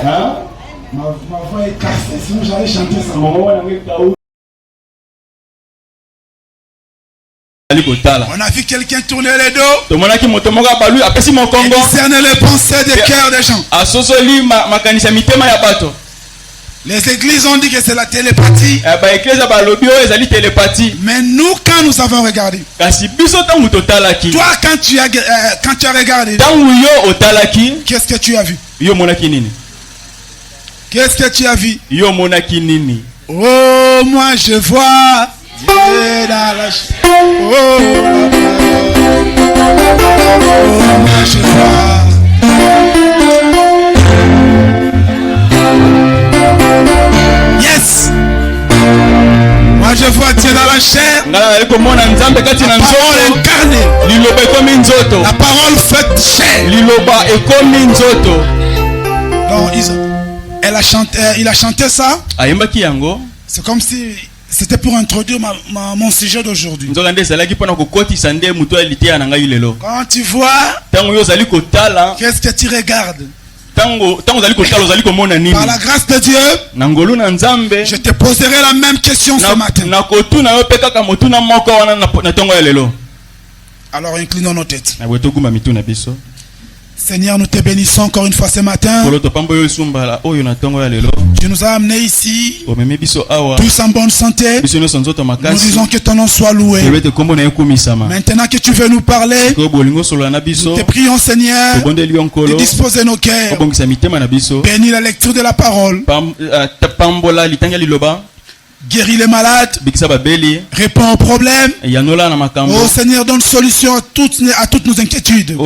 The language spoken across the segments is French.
Hein? Ma voix est cassée, sinon j'allais chanter ça. On a vu quelqu'un tourner les dos. Et discerner les pensées des cœurs des gens. Les églises ont dit que c'est la télépathie. Mais nous, quand nous avons regardé, toi, quand tu as regardé, qu'est-ce que tu as vu? Qu'est-ce que tu as vu? Oh, moi je vois Dieu dans la oh, moi je vois. Yes. Moi je vois Dieu dans la chair. La parole incarnée. La parole faite chair. Non, il a chanté ça. C'est comme si c'était pour introduire mon sujet d'aujourd'hui. Quand tu vois, qu'est-ce que tu regardes? Par la grâce de Dieu, je te poserai la même question ce matin. Alors inclinons nos têtes. Seigneur, nous te bénissons encore une fois ce matin. Tu nous as amenés ici, tous en bonne santé. Nous disons que ton nom soit loué. Maintenant que tu veux nous parler, nous te prions, Seigneur, de disposer nos cœurs. Bénis la lecture de la parole. Guéris les malades, réponds aux problèmes. Oh Seigneur, donne solution à toutes nos inquiétudes.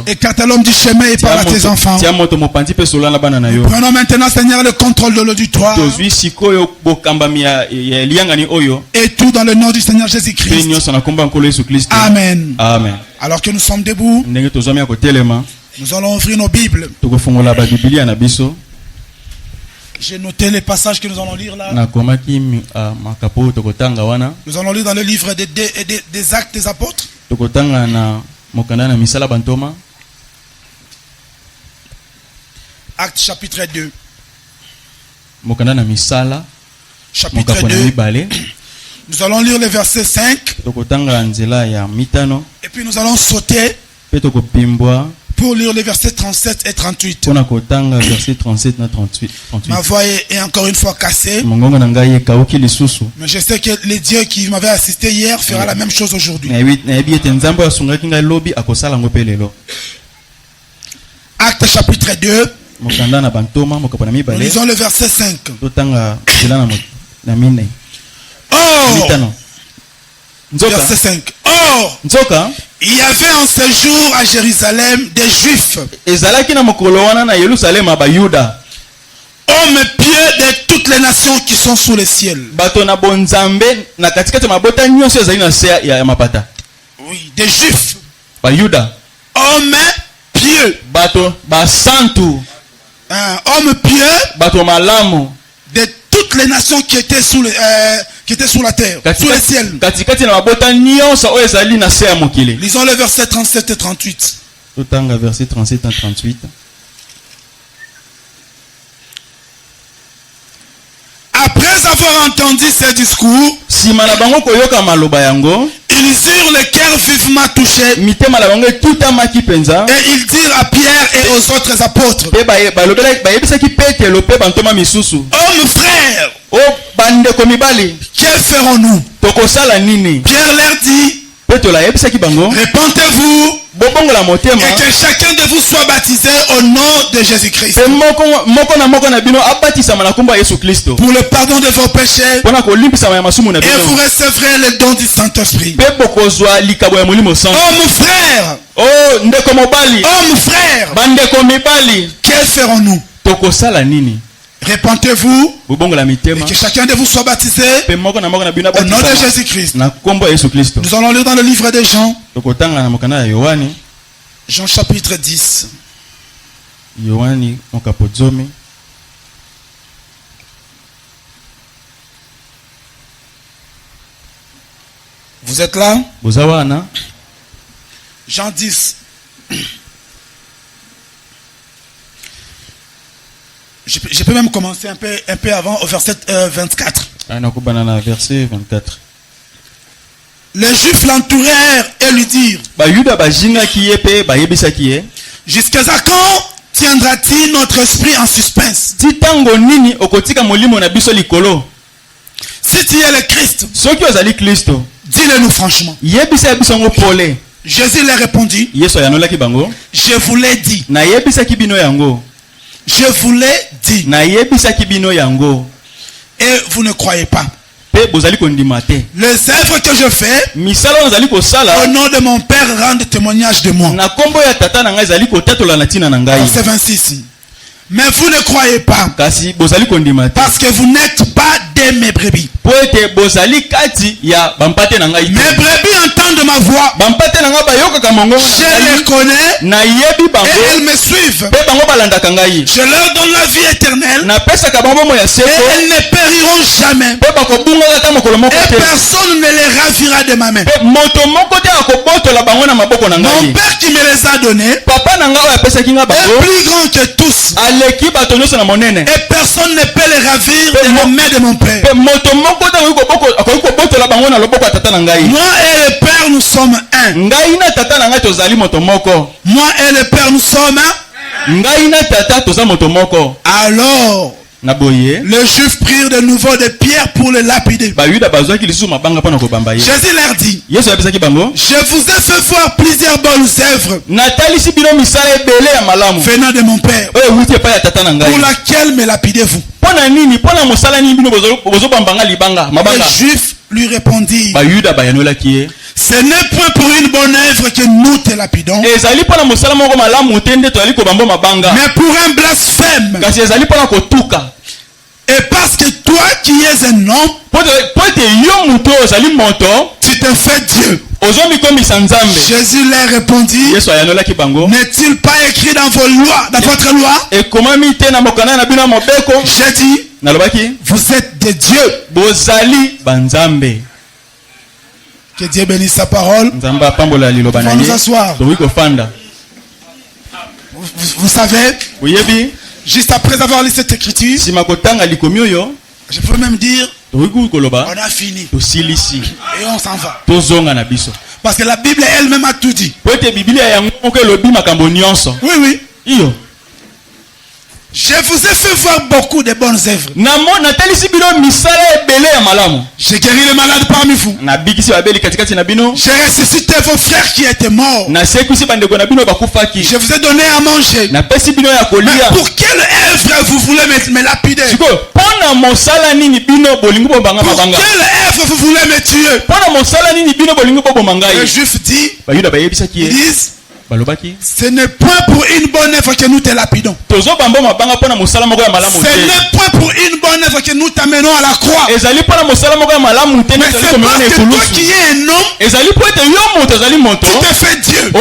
Écarte à l'homme du chemin et parle à tes enfants. Prenons maintenant, Seigneur, le contrôle de l'auditoire. Et tout dans le nom du Seigneur Jésus-Christ. Amen. Amen. Alors que nous sommes debout, nous allons ouvrir nos Bibles. J'ai noté les passages que nous allons lire là. Nous allons lire dans le livre des Actes des Apôtres. Actes chapitre 2. Chapitre 2. Nous allons lire le verset 5. Et puis nous allons sauter pour lire les versets 37 et 38. Ma voix est encore une fois cassée. Mais je sais que le Dieu qui m'avait assisté hier fera la même chose aujourd'hui. Acte chapitre 2. Nous lisons le verset 5. Oh! Verset 5. Oh! Il y avait en ce jour à Jérusalem des Juifs, hommes pieux de toutes les nations qui sont sous le ciel. Oui, des Juifs, hommes pieux, hommes pieux de toutes les nations qui étaient sous la terre, sous le ciel. Lisons le verset 37 et 38. Verset 37 à 38. Après avoir entendu ces discours, ils eurent le cœur vivement touché. Et ils dirent à Pierre et aux autres apôtres: Hommes frères, que ferons-nous? Pierre leur dit: Répentez-vous et que chacun de vous soit baptisé au nom de Jésus-Christ pour le pardon de vos péchés, et vous recevrez le don du Saint-Esprit. Hommes frères, que ferons-nous? Répentez-vous et que chacun de vous soit baptisé au nom de Jésus-Christ. Nous allons lire dans le livre de Jean. Jean chapitre 10. Vous êtes là? Jean 10. Je peux même commencer un peu avant, au verset 24. Verset 24. Les Juifs l'entourèrent et lui dirent: jusqu'à quand tiendra-t-il notre esprit en suspense? Si tu es le Christ, dis-le-nous franchement. Jésus leur répondit: je vous l'ai dit. Je vous l'ai dit. Et vous ne croyez pas. Les œuvres que je fais au nom de mon Père rendent témoignage de moi. Verset 26. Mais vous ne croyez pas parce que vous n'êtes pas de mes brebis. Mes brebis entendent ma voix. Je les connais et elles me suivent. Je leur donne la vie éternelle et elles ne périront jamais. Et personne ne les ravira de ma main. Mon Père qui me les a donnés est plus grand que tous. Et personne ne peut les ravir de la main de mon Père. Moi et le Père nous sommes un. Moi et le Père nous sommes un. Alors les Juifs prirent de nouveau des pierres pour le lapider. Jésus leur dit: je vous ai fait voir plusieurs bonnes œuvres venant de mon Père. Pour laquelle me lapidez-vous? Les Juifs lui répondirent: ce n'est point pour une bonne œuvre que nous te lapidons, mais pour un blasphème. Et parce que toi qui es un homme, tu te fais Dieu. Jésus leur répondit: n'est-il pas écrit dans vos lois, dans votre loi? J'ai dit: vous êtes des dieux. Que Dieu bénisse sa parole. Nous nous asseoir. Vous savez, juste après avoir lu cette écriture, je peux même dire: on a fini et on s'en va. Parce que la Bible elle-même a tout dit. Oui, oui. Je vous ai fait voir beaucoup de bonnes œuvres. J'ai guéri les malades parmi vous. J'ai ressuscité vos frères qui étaient morts. Je vous ai donné à manger. Mais pour quelle œuvre vous voulez me lapider? Pour quelle œuvre vous voulez me tuer? Les Juifs disent: ce n'est point pour une bonne œuvre que nous te lapidons. Ce n'est point pour une bonne œuvre que nous t'amenons à la croix. Mais c'est parce que toi qui es un homme, tu te fais Dieu.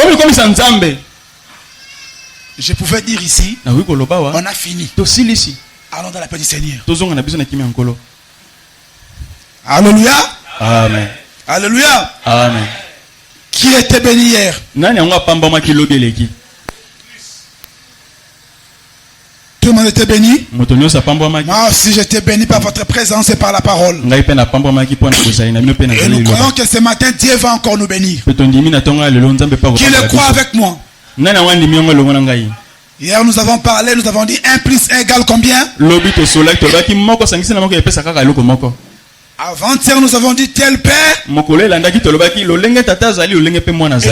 Je pouvais dire ici: on a fini. Allons dans la paix du Seigneur. Alléluia. Amen. Alléluia. Amen. Qui était béni hier? Tout le monde était béni. Moi aussi j'étais béni par votre présence et par la parole. Et nous croyons que ce matin Dieu va encore nous bénir. Qui le croit avec moi? Hier nous avons parlé, nous avons dit 1 plus 1 égale combien? Avant-hier nous avons dit tel père. Et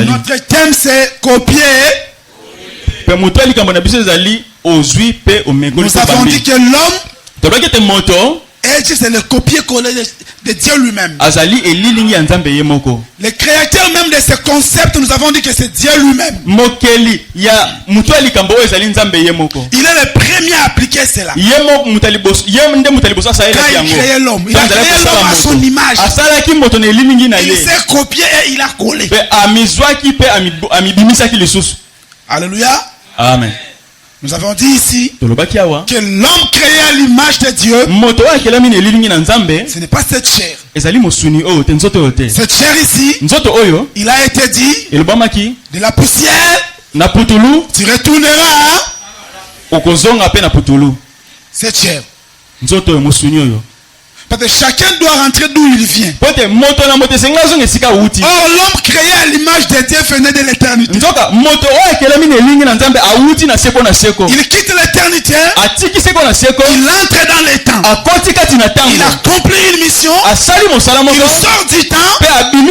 notre thème c'est copier. Nous avons dit que l'homme c'est le copier-coller de Dieu lui-même. Le créateur même de ce concept, nous avons dit que c'est Dieu lui-même. Il est le premier à appliquer cela. Quand il créait l'homme, il a créé l'homme à son image. Il s'est copié et il a collé. Alléluia. Amen. Nous avons dit ici que l'homme créé à l'image de Dieu, ce n'est pas cette chair. Cette chair ici, il a été dit, de la poussière, tu retourneras. cette chair. Nzoto musuni oyo. Parce que chacun doit rentrer d'où il vient. Or l'homme créé à l'image de Dieu venait de l'éternité. Il quitte l'éternité. Il entre dans les temps. Il accomplit une mission. Il sort du temps. Et il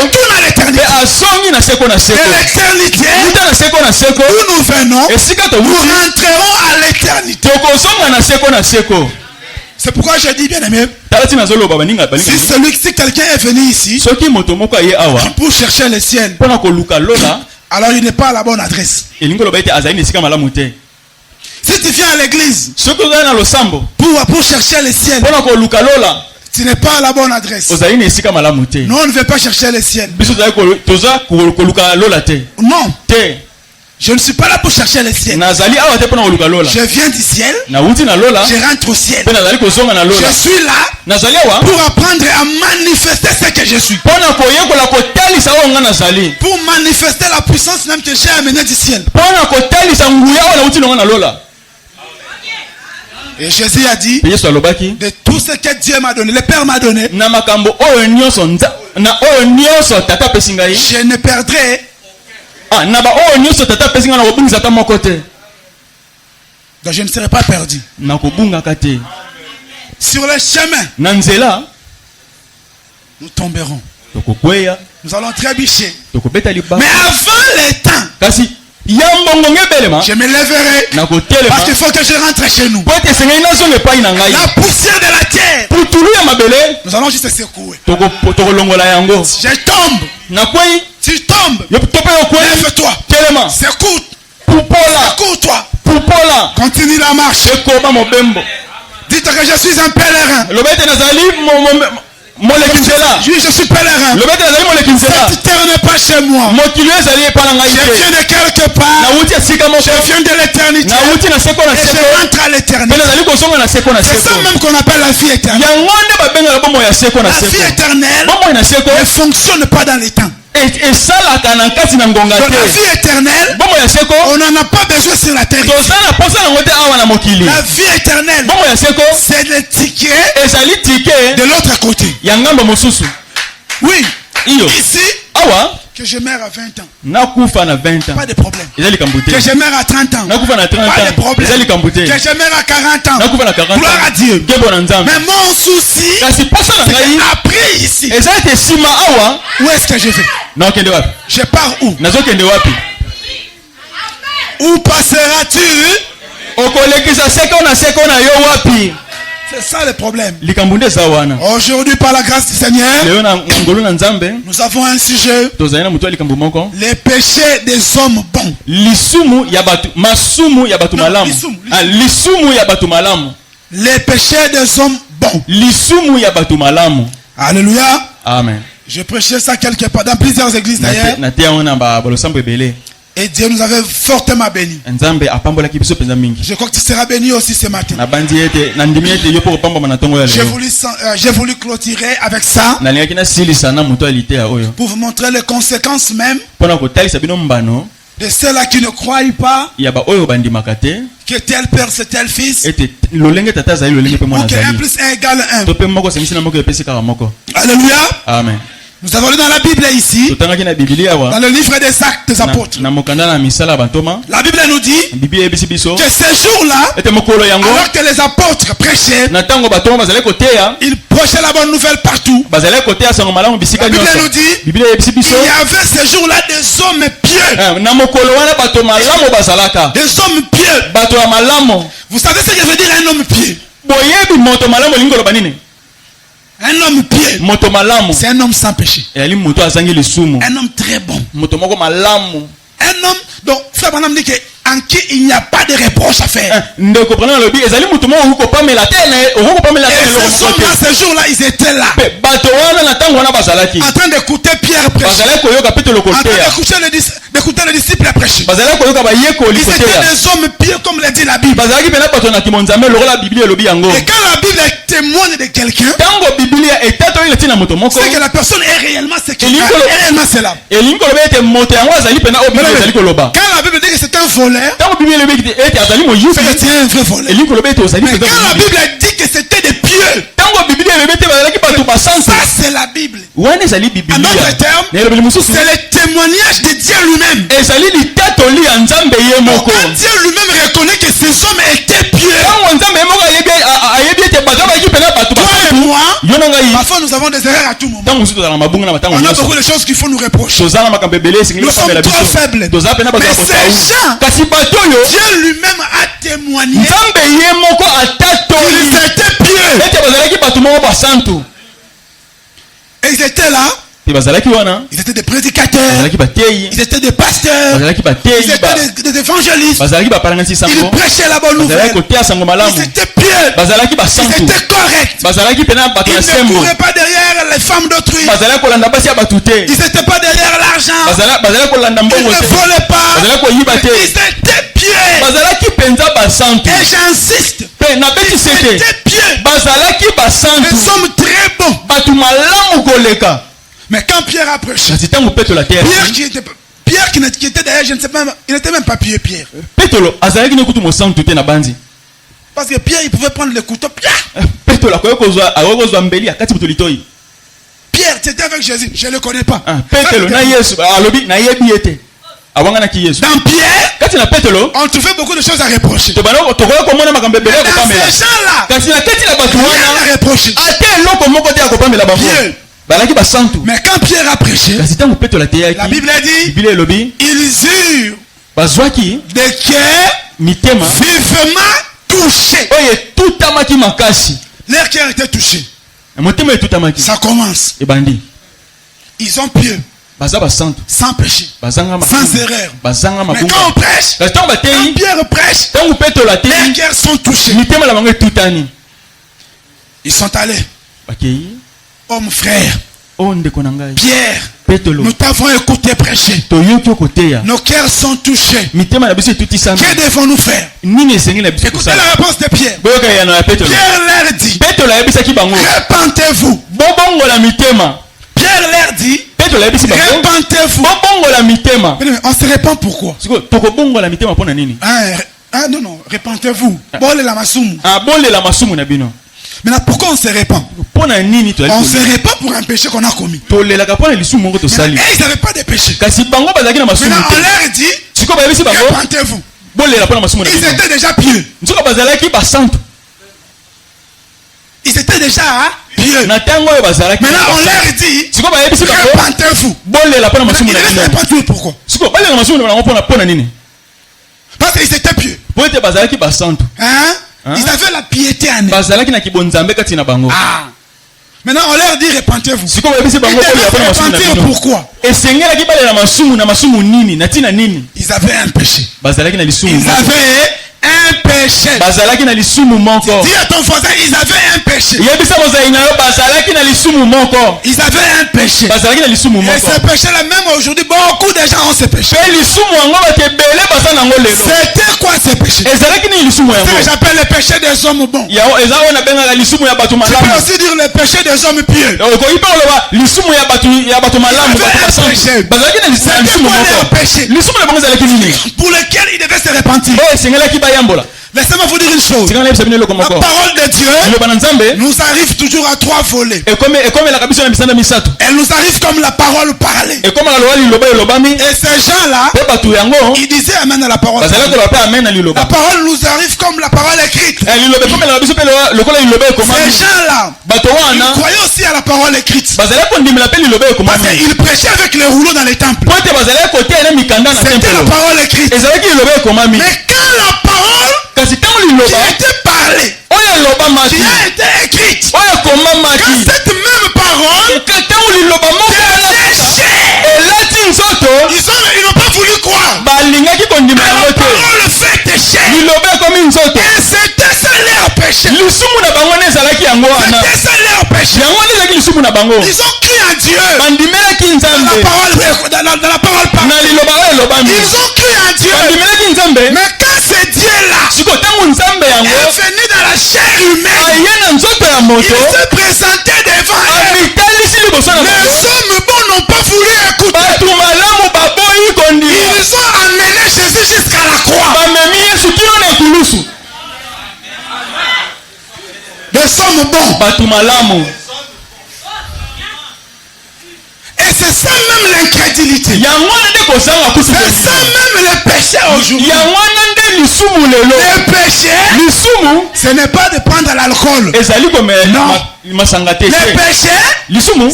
retourne à l'éternité. Et l'éternité, où nous venons, nous rentrerons à l'éternité. C'est pourquoi je dis, bien aimé, si quelqu'un est venu ici pour chercher le ciel, alors il n'est pas à la bonne adresse. Si tu viens à l'église pour chercher le ciel, tu n'es pas à la bonne adresse. Non, on ne veut pas chercher le ciel. Non. Je ne suis pas là pour chercher le ciel. Je viens du ciel. Je rentre au ciel. Je suis là pour apprendre à manifester ce que je suis. Pour manifester la puissance même que j'ai amenée du ciel. Et Jésus a dit, de tout ce que Dieu m'a donné, le Père m'a donné, je ne perdrai. Donc je ne serai pas perdu. Sur le chemin, nous tomberons. Nous allons trébucher. Mais avant les temps, je me lèverai. Parce qu'il faut que je rentre chez nous. La poussière de la terre, nous allons juste secouer. Je tombe. Tu tombes. Lève-toi. Secoue-toi. Continue la marche. Dites que je suis un pèlerin. Oui, je suis pèlerin. Cette terre n'est pas chez moi. Je viens de quelque part. Je viens de l'éternité. Et je rentre à l'éternité. C'est ça même qu'on appelle la vie éternelle. La vie éternelle ne fonctionne pas dans les temps. Donc la vie éternelle, on n'en a pas besoin sur la terre. La vie éternelle, c'est le ticket de l'autre côté. Oui, ici, que je meurs à 20 ans, pas de problème. Que je meurs à 30 ans, pas de problème. Que je meurs à 40 ans, gloire à Dieu. Mais mon souci, c'est après ici, où est-ce que je vais? Je pars où? Où passeras-tu? C'est ça le problème. Aujourd'hui, par la grâce du Seigneur, nous avons un sujet: les péchés des hommes bons. Les péchés des hommes bons. Alléluia. Amen. Je prêchais ça quelque part dans plusieurs églises d'ailleurs. Et Dieu nous avait fortement bénis. Je crois que tu seras béni aussi ce matin. J'ai voulu clôturer avec ça pour vous montrer les conséquences même de ceux-là qui ne croient pas que tel père c'est tel fils, ou que 1 plus 1 égale 1. Alléluia. Amen. Nous avons lu dans la Bible ici, dans le livre des Actes des Apôtres. La Bible nous dit que ces jours-là, alors que les apôtres prêchaient, ils prêchaient la bonne nouvelle partout. La Bible nous dit qu'il y avait ces jours-là des hommes pieux. Des hommes pieux. Vous savez ce que veut dire un homme pieux? Un homme pieux, c'est un homme sans péché. Un homme très bon. Un homme donc Abraham dit en qui il n'y a pas de reproche à faire. Et ces jours-là, ils étaient là, en train d'écouter Pierre prêcher, en train d'écouter les disciples prêcher. Ils étaient des hommes pieux comme le dit la Bible. Et quand la Bible te témoigne de quelqu'un, c'est que la personne est réellement ce qu'elle est. Réellement cela. Quand la Bible dit que c'est un voleur, c'est que c'est un vrai voleur. Mais quand la Bible dit que c'était des pieux, ça c'est la Bible. En d'autres termes, c'est le témoignage de Dieu lui-même. Quand Dieu lui-même reconnaît que ces hommes étaient pieux, toi et moi, parfois nous avons des erreurs à tout moment. On a beaucoup de choses qu'il faut nous reprocher. Nous sommes trop faibles. Mais ces gens, Dieu lui-même a témoigné qu'ils étaient pieux. Et ils étaient là. Ils étaient des prédicateurs. Ils étaient des pasteurs. Ils étaient des évangélistes. Ils prêchaient la bonne nouvelle. Ils étaient pieux. Ils étaient corrects. Ils ne couraient pas derrière les femmes d'autrui. Ils n'étaient pas derrière l'argent. Ils ne volaient pas. Ils étaient pieux. Et j'insiste. Ils étaient pieux. Ils sont très bons. Mais quand Pierre a prêché, Pierre qui était derrière, je ne sais pas, il n'était même pas pieux, Pierre. Parce que Pierre, il pouvait prendre le couteau. Pierre, c'était avec Jésus, je ne le connais pas. Dans Pierre, on trouvait beaucoup de choses à reprocher. Mais dans ces gens-là, rien à reprocher. Mais quand Pierre a prêché, la Bible a dit, ils eurent des cœurs vivement touchés. Leur cœur était touché. Ça commence. Ils sont pieux, sans péché, sans erreur. Mais quand on prêche, quand Pierre prêche, leurs cœurs sont touchés. Ils sont allés. Homme frère, Pierre, nous t'avons écouté prêcher. Nos cœurs sont touchés. Que devons-nous faire? Écoutez la réponse de Pierre. Pierre leur dit, repentez-vous. Pierre leur dit, repentez-vous. On se répand pourquoi? Non, repentez-vous. Maintenant, pourquoi on se répand? On se répand pour un péché qu'on a commis. Mais ils n'avaient pas de péché. Maintenant, on leur dit, repentez-vous. Ils étaient déjà pieux. Ils étaient déjà pieux. Maintenant, on leur dit, repentez-vous. Ils devaient repentir pourquoi? Parce qu'ils étaient pieux. Ils avaient la piété en eux. Maintenant on leur dit repentez-vous. Ils devaient repentir pourquoi? Ils avaient un péché. Ils avaient un péché. Dis à ton voisin, ils avaient un péché. Ils avaient un péché. Et ce péché-là, même aujourd'hui, beaucoup de gens ont ce péché. C'était quoi ce péché? C'est ce que j'appelle le péché des hommes bons. Je peux aussi dire le péché des hommes pieux. C'était quoi leur péché pour lequel ils devaient se repentir? Laissez-moi vous dire une chose. La parole de Dieu nous arrive toujours à trois volets. Elle nous arrive comme la parole parlée. Et ces gens-là, ils disaient amen à la parole. La parole nous arrive comme la parole écrite. Ces gens-là, ils croyaient aussi à la parole écrite. Parce qu'ils prêchaient avec les rouleaux dans les temples. C'était la parole écrite. Mais quand la parole qui a été parlée, qui a été écrite, quand cette même parole ils n'ont pas voulu croire. La parole fait chair. Et c'était ça leur péché. C'était ça leur péché. Ils ont cru en Dieu. Dans la parole parlée. Ils ont cru en Dieu. Mais quand ce Dieu-là est venu dans la chair humaine, s'est présenté devant eux. Les hommes bons n'ont pas voulu écouter. Ils ont amené Jésus jusqu'à la croix. Les hommes bons. Et c'est ça même l'incrédulité. C'est ça même le péché aujourd'hui. Le péché, ce n'est pas de prendre l'alcool. Non. Le péché,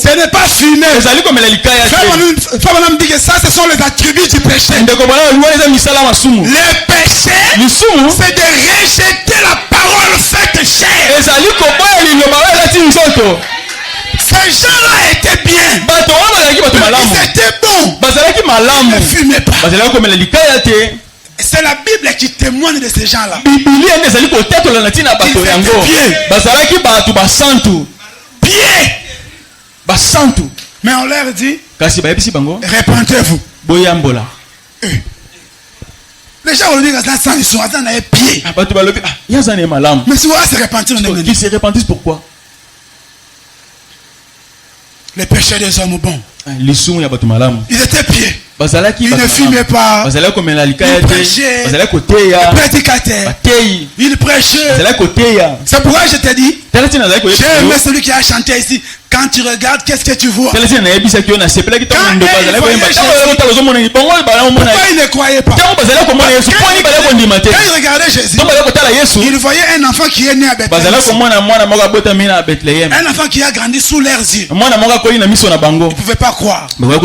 ce n'est pas fumer. Frère me dit que ça, ce sont les attributs du péché. Le péché, c'est de rejeter la parole faite chair. Ces gens-là étaient bien. Ils étaient bons. Ils ne fumaient pas. C'est la Bible qui témoigne de ces gens-là. Ils étaient pieds. Mais on leur dit, répentez-vous. Les gens vont dire que ça, ils sont dans les pieds. Mais si vous allez se repentir, ils se repentissent pourquoi? Les péchés des hommes bons. Ils étaient pieds. Ils ne fumaient pas. Ils prêchaient. Les prédicateurs. Ils prêchaient. C'est pourquoi je t'ai dit, j'ai aimé celui qui a chanté ici. Quand tu regardes, qu'est-ce que tu vois? Pourquoi ils ne croyaient pas? Quand ils regardaient Jésus, ils voyaient un enfant qui est né à Bethléem. Un enfant qui a grandi sous leurs yeux. Ils ne pouvaient pas croire. Ils ne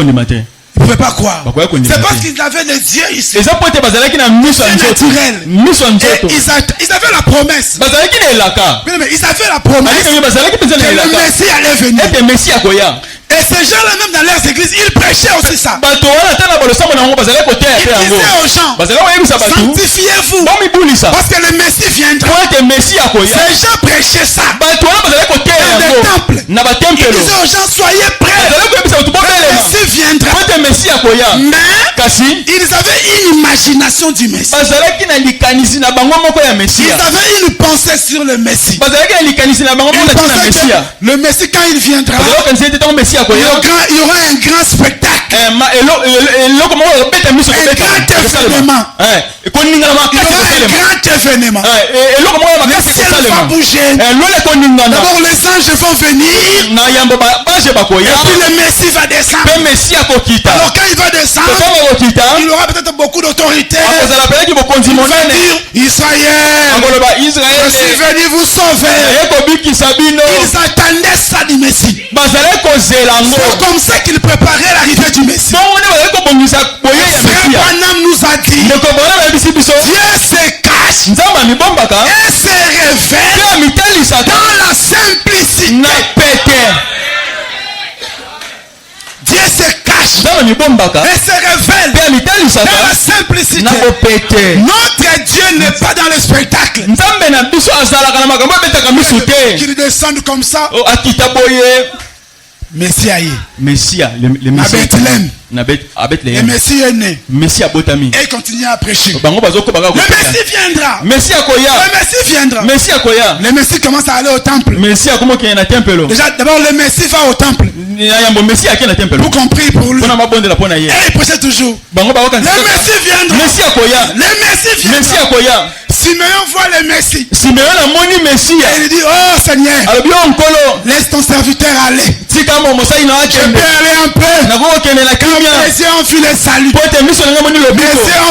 pouvaient pas croire. C'est parce qu'ils avaient les yeux ici. C'est naturel. Et ils avaient la promesse. Ils avaient la promesse que le Messie allait venir. Et ces gens-là, même dans leurs églises, ils prêchaient aussi ça. Ils disaient aux gens, sanctifiez-vous, parce que le Messie viendra. Ces gens prêchaient ça dans des temples. Ils disaient aux gens, soyez prêts, le Messie viendra. Mais ils avaient une imagination du Messie. Ils avaient une pensée sur le Messie. Ils pensaient que le Messie, quand il viendra, il y aura un grand spectacle. Un grand événement. Il y aura un grand événement. Le ciel va bouger. D'abord les anges vont venir. Et puis le Messie va descendre. Alors quand il va descendre, il aura peut-être beaucoup d'autorité. Il va dire, Israël, je suis venu vous sauver. Ils attendaient ça du Messie. C'est comme ça qu'il préparait l'arrivée du Messie. Abraham nous a dit, Dieu se cache et se révèle dans la simplicité. Dieu se cache et se révèle dans la simplicité. Notre Dieu n'est pas dans le spectacle. Qu'il descende comme ça. Messia, le Messie est né. Et il continue à prêcher. Le Messie viendra. Le Messie commence à aller au temple. Déjà, d'abord, le Messie va au temple. Vous compris pour lui. Et il prêchait toujours. Le Messie viendra. Le Messie viendra. Simeon voit le Messie. Et il dit, oh Seigneur, laisse ton serviteur aller. Je peux aller un peu. Quand Messie a vu le salut. Messie a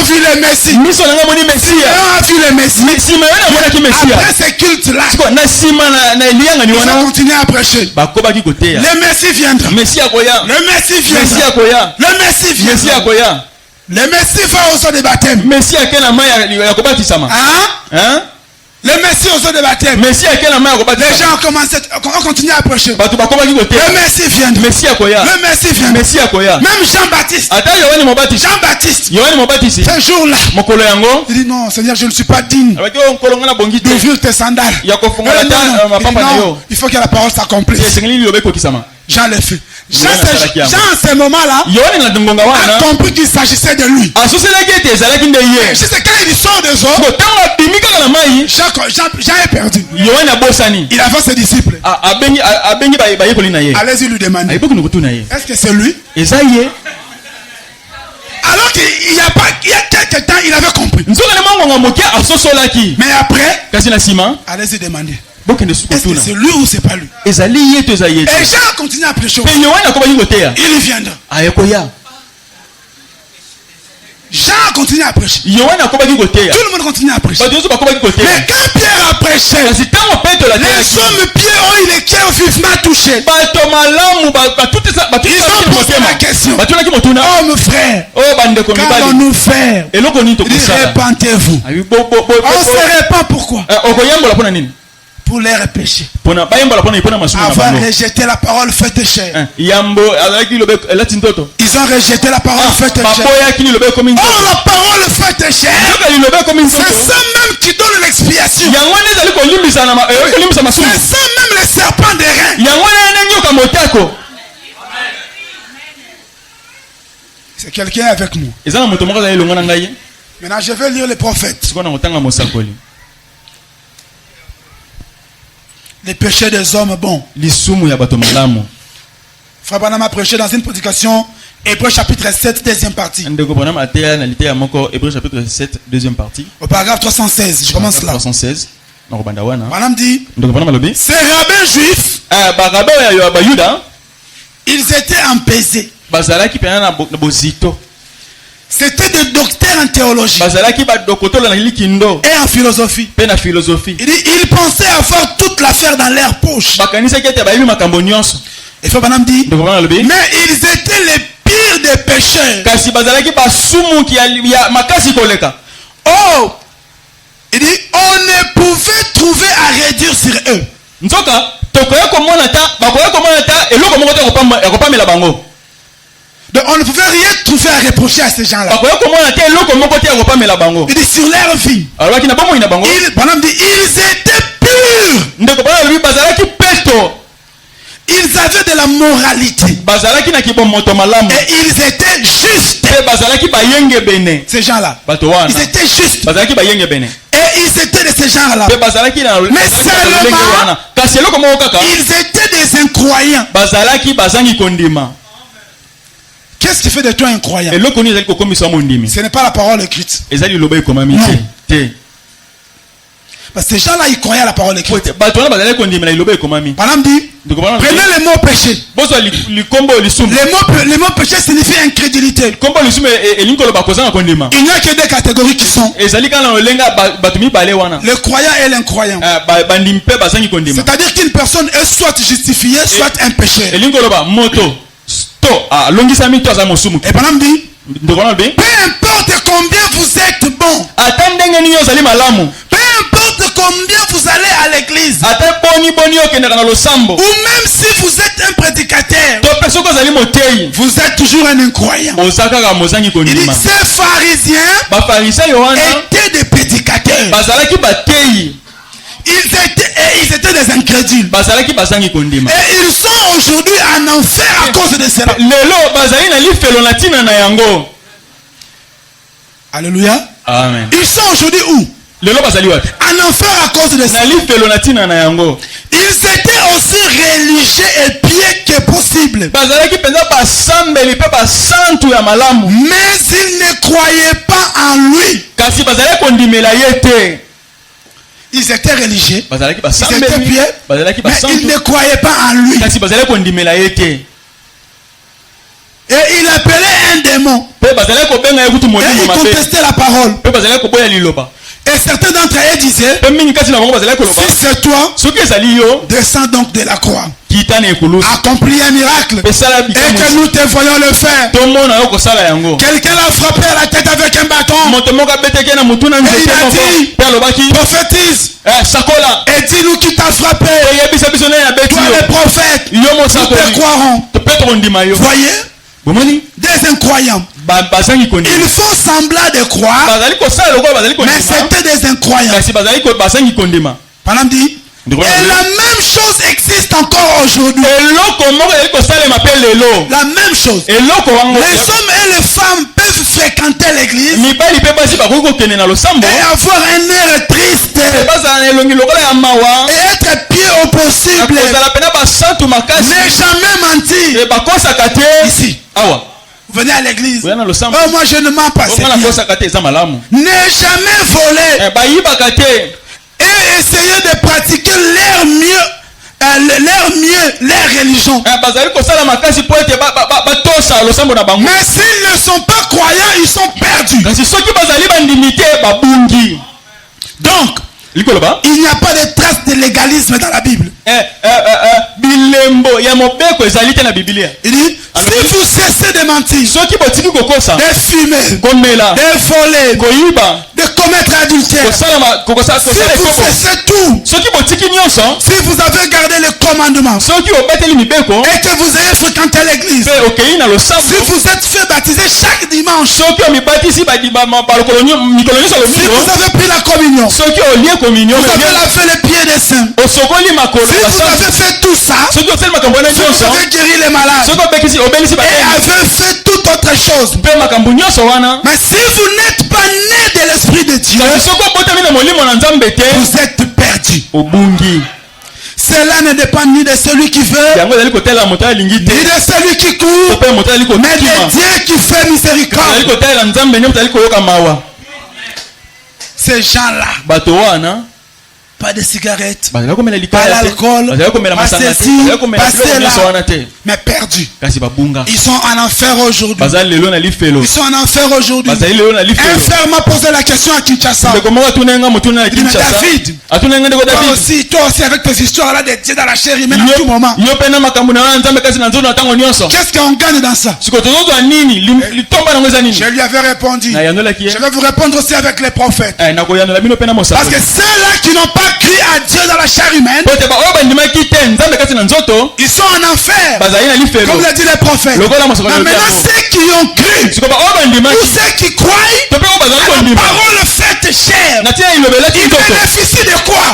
vu le Messie. Simeon a vu le Messie. Après ce culte-là, ils ont continué à prêcher. Le Messie viendra. Le Messie viendra. Le Messie viendra. Le Messie va aux eaux de baptême. Hein? Le Messie aux eaux de baptême. Les gens ont continué à prêcher. Le Messie viendra. Le Messie viendra. Même Jean-Baptiste. Ce jour-là, il dit non, Seigneur, je ne suis pas digne d'ouvrir tes sandales. Non, il faut que la parole s'accomplisse. Jean le fait. Jean, à ce moment-là, a compris qu'il s'agissait de lui. C'est quand ils sont sort des eaux, Jean est perdu. Il a fait ses disciples. Allez-y lui demander. Est-ce que c'est lui? Alors qu'il y a quelques temps, il avait compris. Mais après, allez-y demander. Est-ce que c'est lui ou c'est pas lui? Et Jean continue à prêcher. Il viendra. Jean continue à prêcher. Tout le monde continue à prêcher. Mais quand Pierre a prêché, les hommes Pierre ont eu les cœurs vivement touchés. Ils ont posé la question. Oh mon frère, qu'allons-nous faire? Répentez-vous. On se répand pourquoi? Pour les péchés. Avoir rejeté la parole faite chair. Ils ont rejeté la parole faite chair. Or la parole faite chair, c'est ça même qui donne l'expiation. C'est ça même les serpents des reins. C'est quelqu'un avec nous. Maintenant je vais lire les prophètes. Les péchés des hommes bons. Frère Branham a prêché dans une prédication, Hébreux chapitre 7, deuxième partie. Hébreux chapitre 7, deuxième partie. Au paragraphe 316, je commence là. 316. Branham dit, ces rabbins juifs, ils étaient empesés. C'était des docteurs en théologie et en philosophie. Ils pensaient avoir toute l'affaire dans leur poche. Et Frère Branham dit, mais ils étaient les pires des pécheurs. Oh, il dit, on ne pouvait trouver à réduire sur eux. Donc on ne pouvait rien trouver à reprocher à ces gens-là. Il dit sur leur vie. Branham dit, ils étaient purs. Ils avaient de la moralité. Et ils étaient justes. Ces gens-là. Ils étaient justes. Et ils étaient de ces gens-là. Mais seulement, ils étaient des incroyants. Qu'est-ce qui fait de toi un croyant? Ce n'est pas la parole écrite. Non. Parce que ces gens-là, ils croyaient à la parole écrite. Branham dit, prenez le mot péché. Le mot péché signifie incrédulité. Il n'y a que deux catégories qui sont le croyant et l'incroyant. C'est-à-dire qu'une personne est soit justifiée, soit un pécheur. Et Branham dit, peu importe combien vous êtes bon, peu importe combien vous allez à l'église, ou même si vous êtes un prédicateur, vous êtes toujours un incroyant. Il dit, ces pharisiens étaient des prédicateurs. Ils étaient des incrédules. Et ils sont aujourd'hui en enfer à cause de cela. Alléluia. Amen. Ils sont aujourd'hui où? En enfer à cause de cela. Ils étaient aussi religieux et pieux que possible. Mais ils ne croyaient pas en lui. Ils étaient religieux, ils étaient pieux, mais ils ne croyaient pas en lui. Et il appelait un démon. Et il contestait la parole. Et certains d'entre eux disaient, si c'est toi, descends donc de la croix. Accomplis un miracle. Et que nous te voyons le faire. Quelqu'un l'a frappé à la tête avec un bâton. Et il a dit, prophétise. Et dis-nous qui t'a frappé. Toi les prophètes, nous te croirons. Voyez, des incroyants. Ils font semblant de croire, mais c'était des incroyants. Branham dit, et la même chose existe encore aujourd'hui. La même chose. Les hommes et les femmes peuvent fréquenter l'église et avoir un air triste et être pire au possible, ne jamais mentir. Ici, vous venez à l'église. Oh, moi je ne mens pas. Ne jamais voler et essayer de pratiquer leur religion. Mais s'ils ne sont pas croyants, ils sont perdus. Donc, il n'y a pas de trace de légalisme dans la Bible. Il dit, si vous cessez de mentir, de fumer, de voler, de commettre adultère, si vous cessez tout, si vous avez gardé les commandements et que vous ayez fréquenté l'église, si vous êtes fait baptiser chaque dimanche, si vous avez pris la communion, vous avez lavé les pieds des saints, si vous avez fait tout ça, si vous avez guéri les malades et avez fait toute autre chose, mais si vous n'êtes pas né de l'Esprit de Dieu, vous êtes perdu. Cela ne dépend ni de celui qui veut, ni de celui qui court, mais de Dieu qui fait miséricorde. Ces gens-là, pas de cigarettes, pas d'alcool, pas ceci, pas cela, mais perdus. Ils sont en enfer aujourd'hui. Ils sont en enfer aujourd'hui. Un frère m'a posé la question à Kinshasa. Il dit, mais David, toi aussi avec tes histoires là de Dieu dans la chair humaine à tout moment, qu'est-ce qu'on gagne dans ça? Je lui avais répondu, je vais vous répondre aussi avec les prophètes. Parce que ceux-là qui n'ont pas cru à Dieu dans la chair humaine, ils sont en enfer, comme l'a dit les prophètes. Mais maintenant ceux qui ont cru, ou ceux qui croient à la parole faite chair, ils bénéficient de quoi?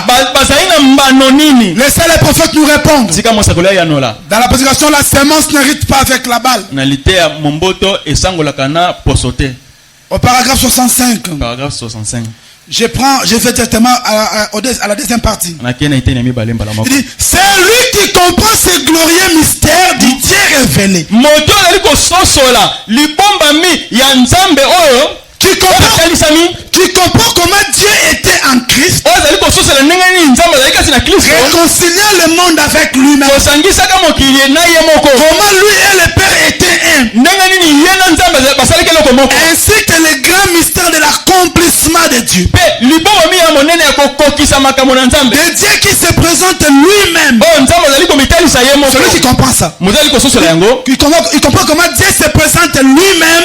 Laissez les prophètes nous répondre. Dans la prédication, la sémence n'hérite pas avec la balle. Au paragraphe 65. Je fais directement à la deuxième partie. Il dit, c'est lui qui comprend ce glorieux mystère du Dieu révélé. Tu comprends comment Dieu était en Christ, réconciliant le monde avec lui-même. Comment lui et le Père étaient un. Ainsi que le grand mystère de l'accomplissement de Dieu. De Dieu qui se présente lui-même. Celui qui comprend ça. Il comprend comment Dieu se présente lui-même.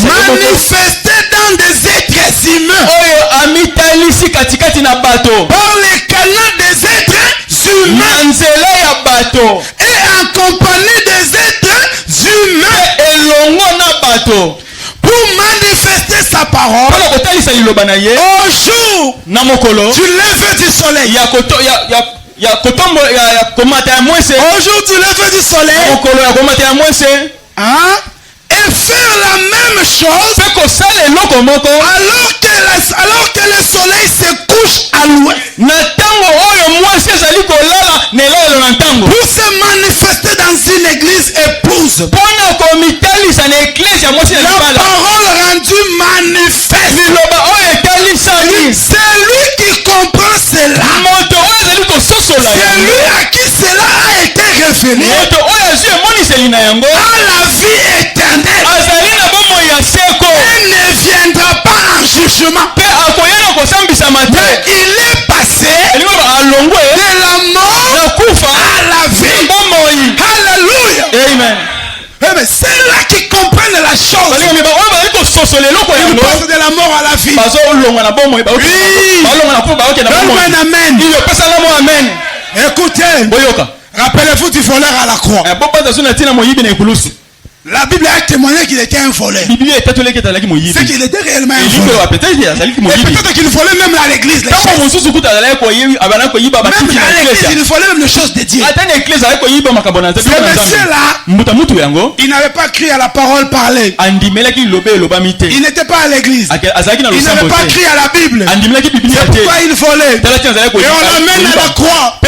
Manifesté dans des êtres humains. Par les canaux des êtres humains. Et en compagnie des êtres humains. Pour manifester sa parole au jour du lever du soleil. Au jour du lever du soleil. Et faire la même chose alors que le soleil se couche à l'ouest. Pour se manifester dans une église épouse. La parole rendue manifeste. C'est lui qui comprend cela. C'est lui à qui cela a été révélé. À la vie éternelle. Il ne viendra pas en jugement. Mais il est passé de la mort à la vie. Alléluia. Amen. Mais c'est là qui comprennent la chose. Il passe de la mort à la vie. Oui. Amen. Écoutez. Rappelez-vous du voleur à la croix. La Bible a témoigné qu'il était un voleur. C'est qu'il était réellement un voleur. Et peut-être qu'il volait même à l'église. Même à l'église, il volait même les choses de Dieu. Ce monsieur-là, il n'avait pas cru à la parole parlée. Il n'était pas à l'église. Il n'avait pas cru à la Bible. C'est pourquoi il volait. Et on l'amène à la croix. Au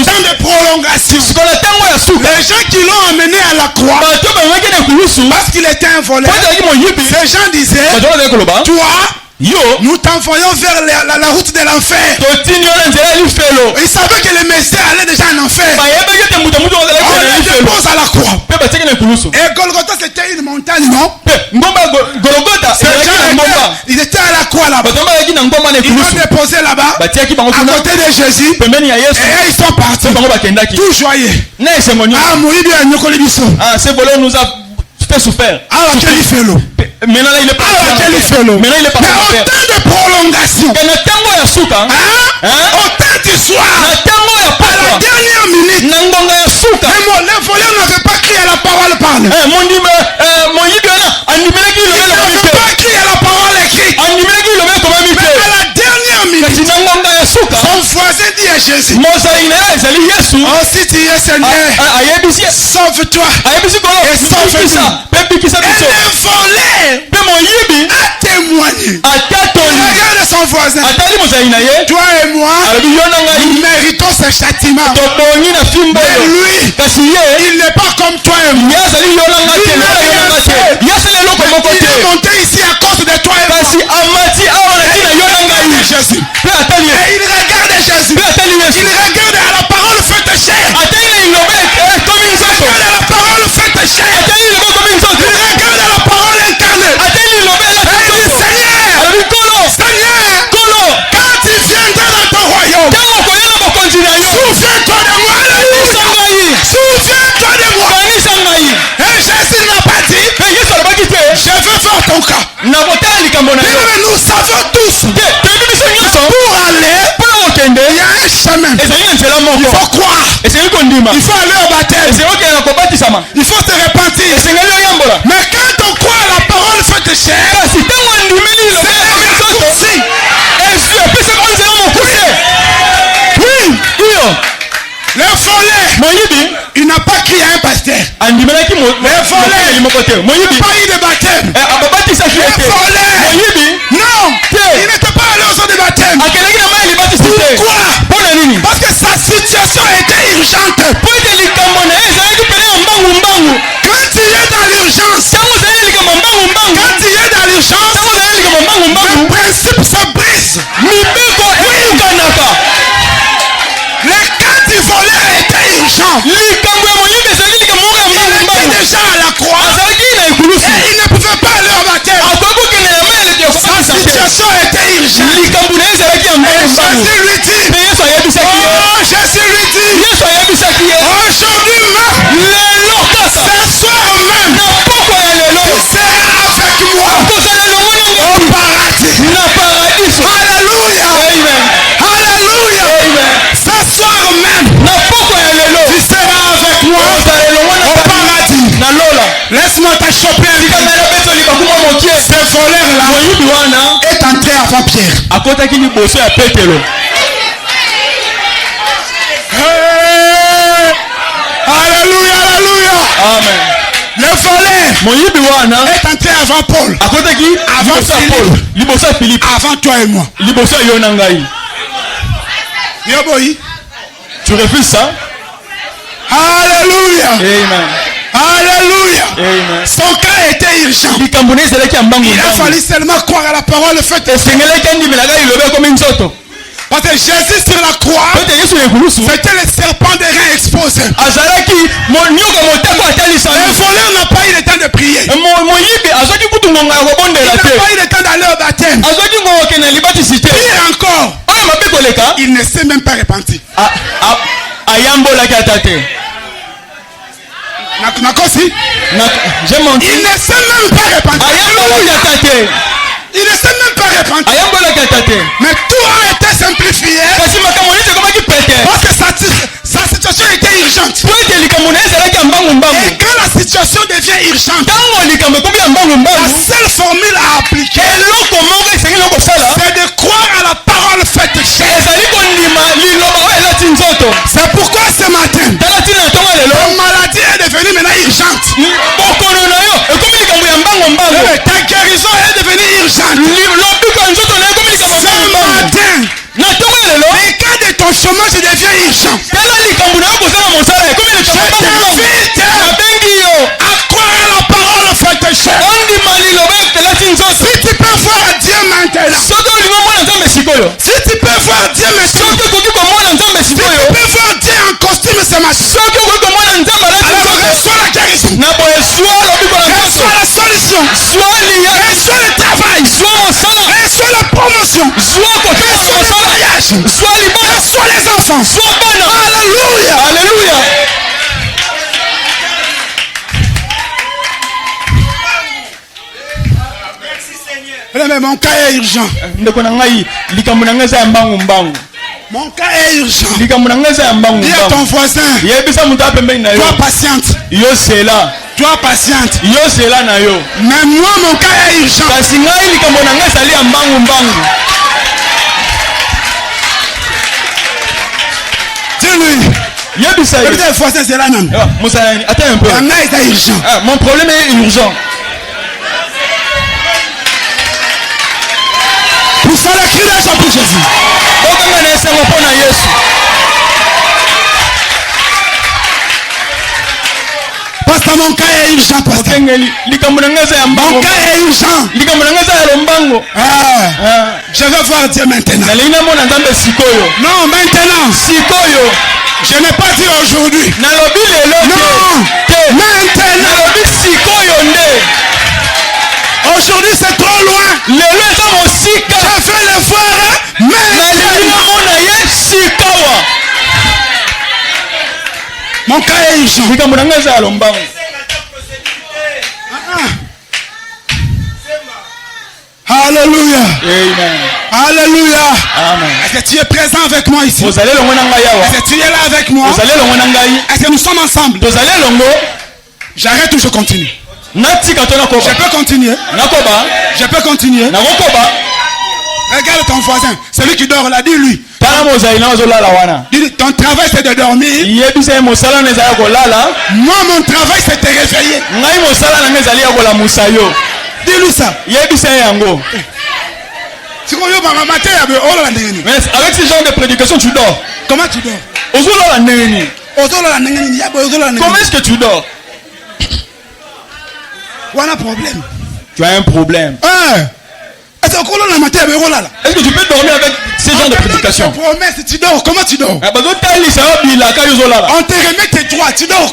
temps de prolongation. Les gens qui l'ont amené à la croix, parce qu'il était un voleur, ces gens disaient, toi, nous t'envoyons vers la route de l'enfer. Ils savaient que le Messie allait déjà en enfer. On le dépose à la croix. Et Golgotha, c'était une montagne, non? Ils étaient à la croix là-bas. Ils l'ont déposé là-bas, à côté de Jésus. Et ils sont partis. Tout joyeux. Ah, ce voleur nous a fait souffrir. Maintenant il est pas. Maintenant il est pas. Mais au temps de prolongation, au temps du soir, à la dernière minute, les voleurs n'avaient pas crié à la parole parlée. Ils n'avaient pas crié à la parole écrite. Mais à la dernière minute, son voisin dit à Jésus, oh si tu es Seigneur, sauve-toi et sauve-nous. Et le voleur a témoigné. Regarde son voisin. Toi et moi, nous méritons ce châtiment. Mais lui, il n'est pas comme toi et moi. Il est monté ici à cause de toi et moi. Et il regarde Jésus. Il regarde à la parole faite chair. Il regarde à la parole faite chair. Il regarde à la parole incarnée. Et il dit, Seigneur, quand tu viendras dans ton royaume, souviens-toi de moi. Souviens-toi de moi. Et Jésus n'a pas dit, je veux faire ton cas. Nous savons tous que pour aller, il y a un chemin. Il faut croire. Il faut aller au baptême. Il faut se repentir. Mais quand on croit à la parole faite chair, c'est un raccourci. Oui. Le voleur, il n'a pas crié à un pasteur. Le voleur, il n'a pas eu de baptême. Le voleur, non, il n'était pas allé au centre de baptême. Pourquoi? Parce que sa situation était urgente. Quand il est dans l'urgence, le principe se brise. Le cas du voleur était urgent. Il était déjà à la croix. Et il ne pouvait pas aller au baptême. Sa situation était urgente. Et Jésus lui dit, aujourd'hui même, ce soir même, tu seras avec moi au paradis. Alléluia. Alléluia. Ce soir même, tu seras avec moi au paradis. Laisse-moi t'achoper un peu. Ce voleur-là est entré avant Pierre. Alléluia, alléluia. Amen. Le voleur est entré avant Paul. Avant Philippe. Avant toi et moi. Yoboyi. Tu refuses ça? Alléluia. Amen. Alléluia. Amen. Son cas était urgent. Il a fallu seulement croire à la parole faite. Parce que Jésus sur la croix, c'était le serpent des reins exposé. Le voleur n'a pas eu le temps de prier. Il n'a pas eu le temps d'aller au baptême. Pire encore, il ne s'est même pas repenti. Il ne s'est même pas repenti. Il ne s'est même pas repenti. Mais tout a été simplifié. Parce que sa situation était urgente. Et quand la situation devient urgente, la seule formule à appliquer, c'est de croire à la parole faite chair. C'est pourquoi ce matin, la maladie est devenue maintenant urgente. Ta guérison est devenue urgente. Ce matin, les cas de ton chômage devient urgent. Je t'invite à croire à la parole faite chair. Si tu peux voir Dieu maintenant, si tu peux voir Dieu maintenant, si tu peux voir Dieu en costume ce matin, alors reçois la guérison, reçois la solution, reçois le travail, reçois la promotion, reçois le voyage, reçois les enfants. Alléluia. Alléluia. Mais mon cas est urgent. Mon cas est urgent. Dis à ton voisin, toi patiente. Toi patiente. Mais moi mon cas est urgent. Dis-lui. Voisin, c'est là, non? Attends un peu. Mon problème est urgent. Pour ça, le cri de pour Jésus. Pasteur, mon cas est urgent, pasteur. Mon cas est urgent. Je vais voir Dieu maintenant. Non, maintenant. Je n'ai pas dit aujourd'hui. Non, maintenant. Aujourd'hui c'est trop loin. Je vais le voir maintenant. Mon cas est urgent. Alléluia. Amen. Alléluia. Amen. Est-ce que tu es présent avec moi ici? Est-ce que tu es là avec moi? Est-ce que nous sommes ensemble? J'arrête ou je continue? Je peux continuer. Je peux continuer. Regarde ton voisin, celui qui dort là, dis-lui. Dis-lui, ton travail c'est de dormir. Moi mon travail c'est de te réveiller. Dis-lui ça. Avec ce genre de prédication, tu dors. Comment tu dors? Comment est-ce que tu dors? Voilà problème. Tu as un problème. Est-ce que tu peux dormir avec ce genre de prédication? Tu dors. Comment tu dors? On te remet tes droits. Tu dors.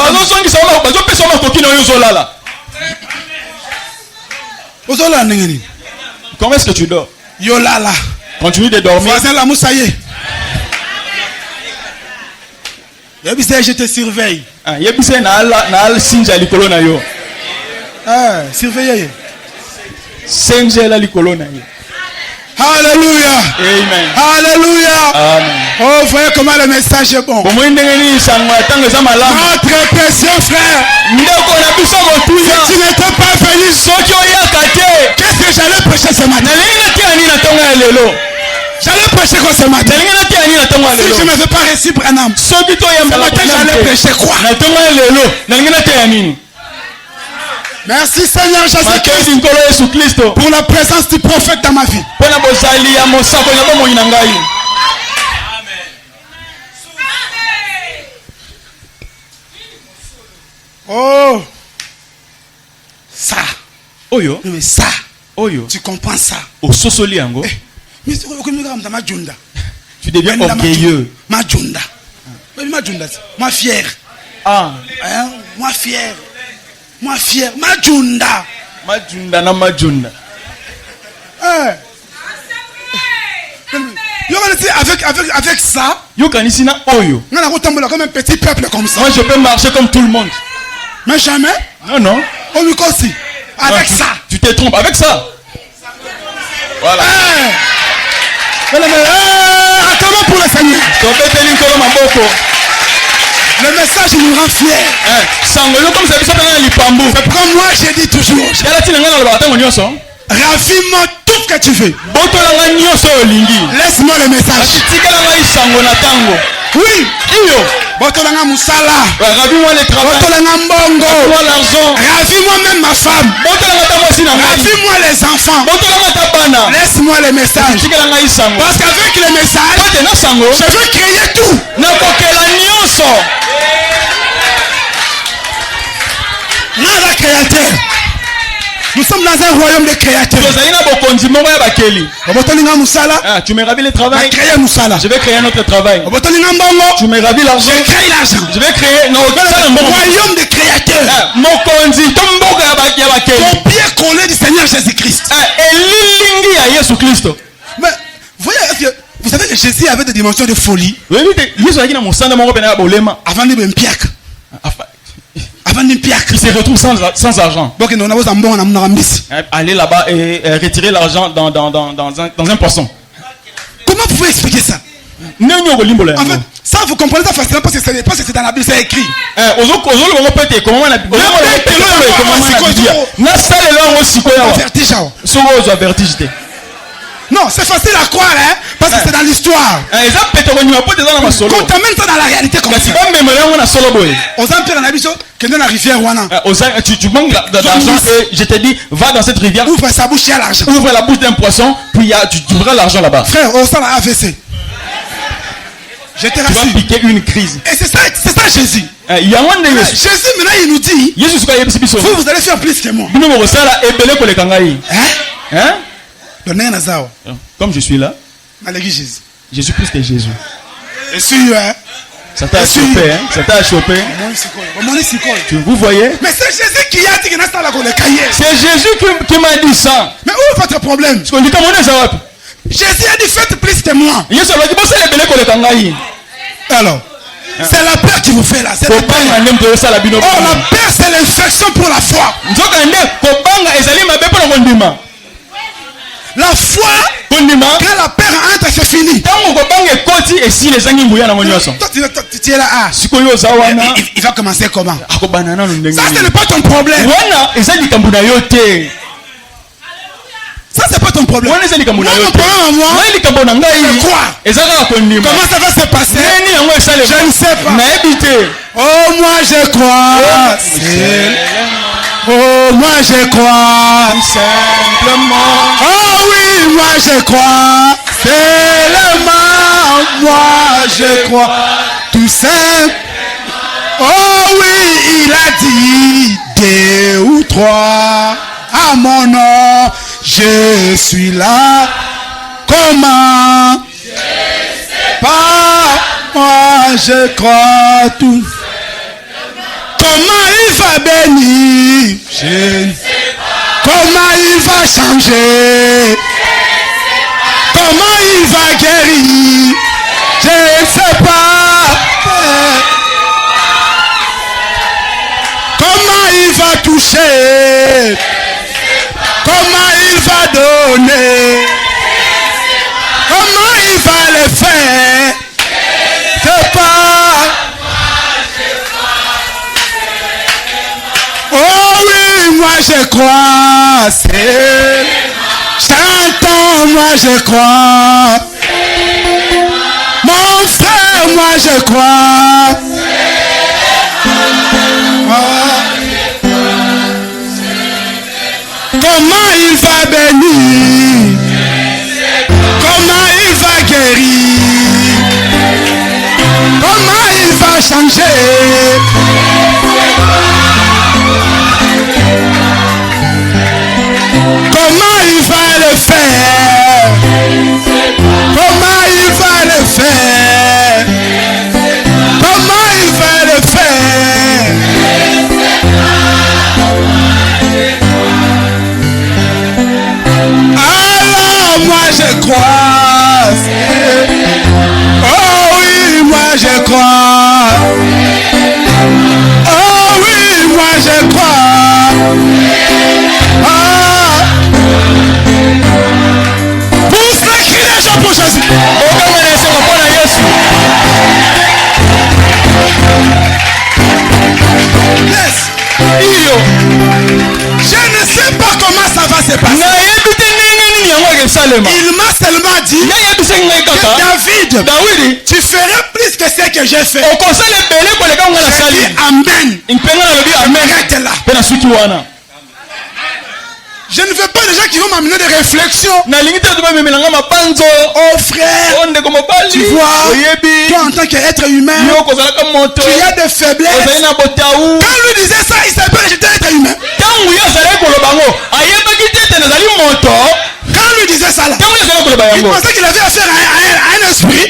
Comment est-ce que tu dors? Yolala. Continue de dormir. Voisin la moussaïe. Je te surveille. Surveillez. Alléluia. Amen. Alléluia. Amen. Oh, voyez comment le message est bon. Notre précieux frère, si tu n'étais pas venu, qu'est-ce que j'allais prêcher ce matin? J'allais prêcher quoi ce matin? Si je ne me fais pas récit Branham, ce matin j'allais prêcher quoi? Merci Seigneur Jésus-Christ pour la présence du prophète dans ma vie. Oh, ça. Oyo. Mais ça. Oyo. Tu comprends ça? Tu deviens orgueilleux. Majunda. Moi fier. Ah. Hein? Moi fier. Moi fier. Majunda. Majunda. Avec ça, Oyo. comme un petit peuple comme ça. Moi je peux marcher comme tout le monde. Mais jamais. Non. Avec ça. Tu te trompes avec ça. Voilà. Attends pour le Seigneur. Le message nous rend fiers. C'est pourquoi moi je dis toujours. Ravis-moi tout ce que tu veux. Laisse-moi le message. Oui. Botolanga musala. Ravis-moi le travail. Botolanga mbongo. Ravis-moi l'argent. Ravis-moi même ma femme. Ravis-moi les enfants. Laisse-moi le message. Parce qu'avec le message, je veux créer tout. Nada créateur. Nous sommes dans un royaume de créateurs. Tu me ravis le travail. Je vais créer un autre travail. Tu me ravis l'argent. Je crée l'argent. Je vais créer un royaume de créateurs. Copier-coller du Seigneur Jésus-Christ. Mais vous savez que Jésus avait des dimensions de folie. Avant de piac. Il se retrouve sans argent. Aller là-bas et retirer l'argent dans un poisson. Comment vous pouvez expliquer ça? En fait, ça vous comprenez ça facilement parce que c'est dans la Bible, c'est écrit. Non, c'est facile à croire, hein, parce que c'est dans l'histoire. Quand t'amènes ça dans la réalité comme ça. Tu manques d'argent et je te dis, va dans cette rivière. Ouvre sa bouche, il y a l'argent. Ouvre la bouche d'un poisson, puis tu ouvres l'argent là-bas. Frère, on sent la AVC. Je te rassure. Tu vas piquer une crise. Et c'est ça Jésus. Jésus maintenant il nous dit, vous allez faire plus que moi. Hein? Comme je suis là, Jésus. Je suis plus que Jésus. Et sûr, hein? Ça t'a chopé, hein? Ça t'a chopé. Vous voyez? Mais c'est Jésus qui a dit que c'est Jésus qui m'a dit ça. Mais où est votre problème? Jésus a dit faites plus que moi. Alors, c'est la peur qui vous fait là. Oh, la peur c'est l'infection pour la foi. La foi, quand la peur entre, c'est fini. Toi, tu es là, il va commencer comment? Ça, ce n'est pas ton problème. Ça, c'est pas ton problème. Mon problème à moi, c'est quoi? Comment ça va se passer? Je ne sais pas. Oh, moi je crois. Oh, moi je crois. Simplement. Oh oui, moi je crois. Seulement, moi je crois. Tout simple. Oh oui, il a dit 2 ou 3 à mon nom. Je suis là. Comment? Je sais pas. Moi je crois tout. Comment il va bénir? Je ne sais pas. Comment il va changer? Comment il va guérir? Je ne sais pas. Comment il va toucher? Comment il va donner? Comment il va le faire? Je ne sais pas. Oh oui, moi je crois. Chantons, moi je crois. Mon frère, moi je crois. Comment il va bénir? Comment il va guérir? Comment il va changer? Comment il va le faire? Comment il va le faire? Comment il va le faire? Alors moi je crois. Oh oui, moi je crois. Oh oui, moi je crois. Pousse les cris des gens pour Jésus. m'a seulement dit que David, tu feras plus que ce que j'ai fait. J'ai dit Amen. Arrête là. Je ne veux pas des gens qui vont m'amener des réflexions. Oh frère, tu vois, toi en tant qu'être humain, tu as des faiblesses. Quand lui disait ça, il savait que j'étais être humain. Quand lui disait ça là, il pensait qu'il avait affaire à un esprit.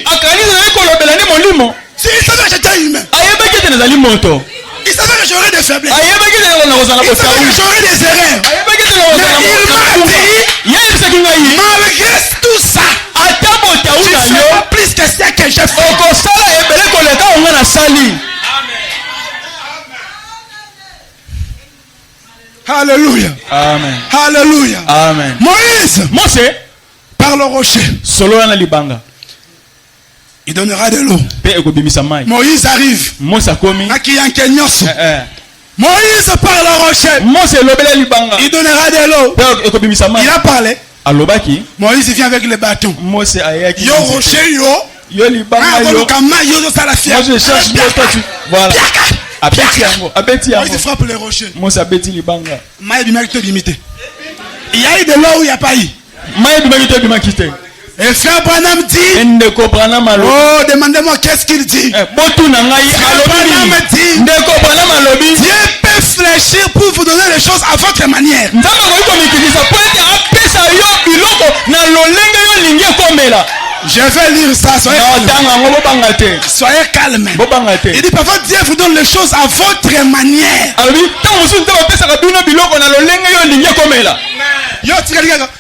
Il savait que j'étais humain. Il savait que j'aurais des faiblesses. Il savait que j'aurais des erreurs. Mais il m'a dit, malgré tout ça, tu ne fais pas plus que ce que j'ai fait. Alléluia. Amen. Alléluia. Amen. Moïse, par le rocher, il donnera de l'eau. Moïse arrive. Moïse par le rocher, il donnera de l'eau. Il a parlé. Moïse vient avec le bâton. Yo rocher yo. Je cherche voilà. Moïse frappe le rocher. Il y a eu de l'eau ou il n'y a pas eu? Et frère Branham dit, oh, demandez-moi qu'est-ce qu'il dit. Frère Branham dit, Dieu peut fléchir pour vous donner les choses à votre manière. Je vais lire ça, soyez calme. Il dit parfois Dieu vous donne les choses à votre manière.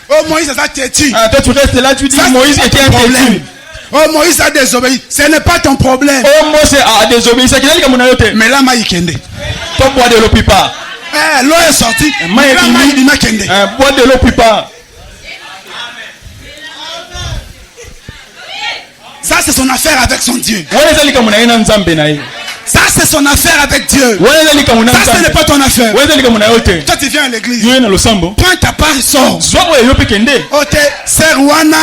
Oh Moïse a têtu. Toi tu restes là, tu dis Moïse était un têtu. Oh Moïse a désobéi. Ce n'est pas ton problème. Oh Moïse a désobéi. Mais là Maïkende. Toi bois de l'eau pipa. L'eau est sortie. Maïkende. Bois de l'eau pipa. Ça c'est son affaire avec son Dieu. Ça c'est son affaire avec Dieu. Ça ce n'est pas ton affaire. Toi tu viens à l'église. Prends ta part et sors. Ote Serwana.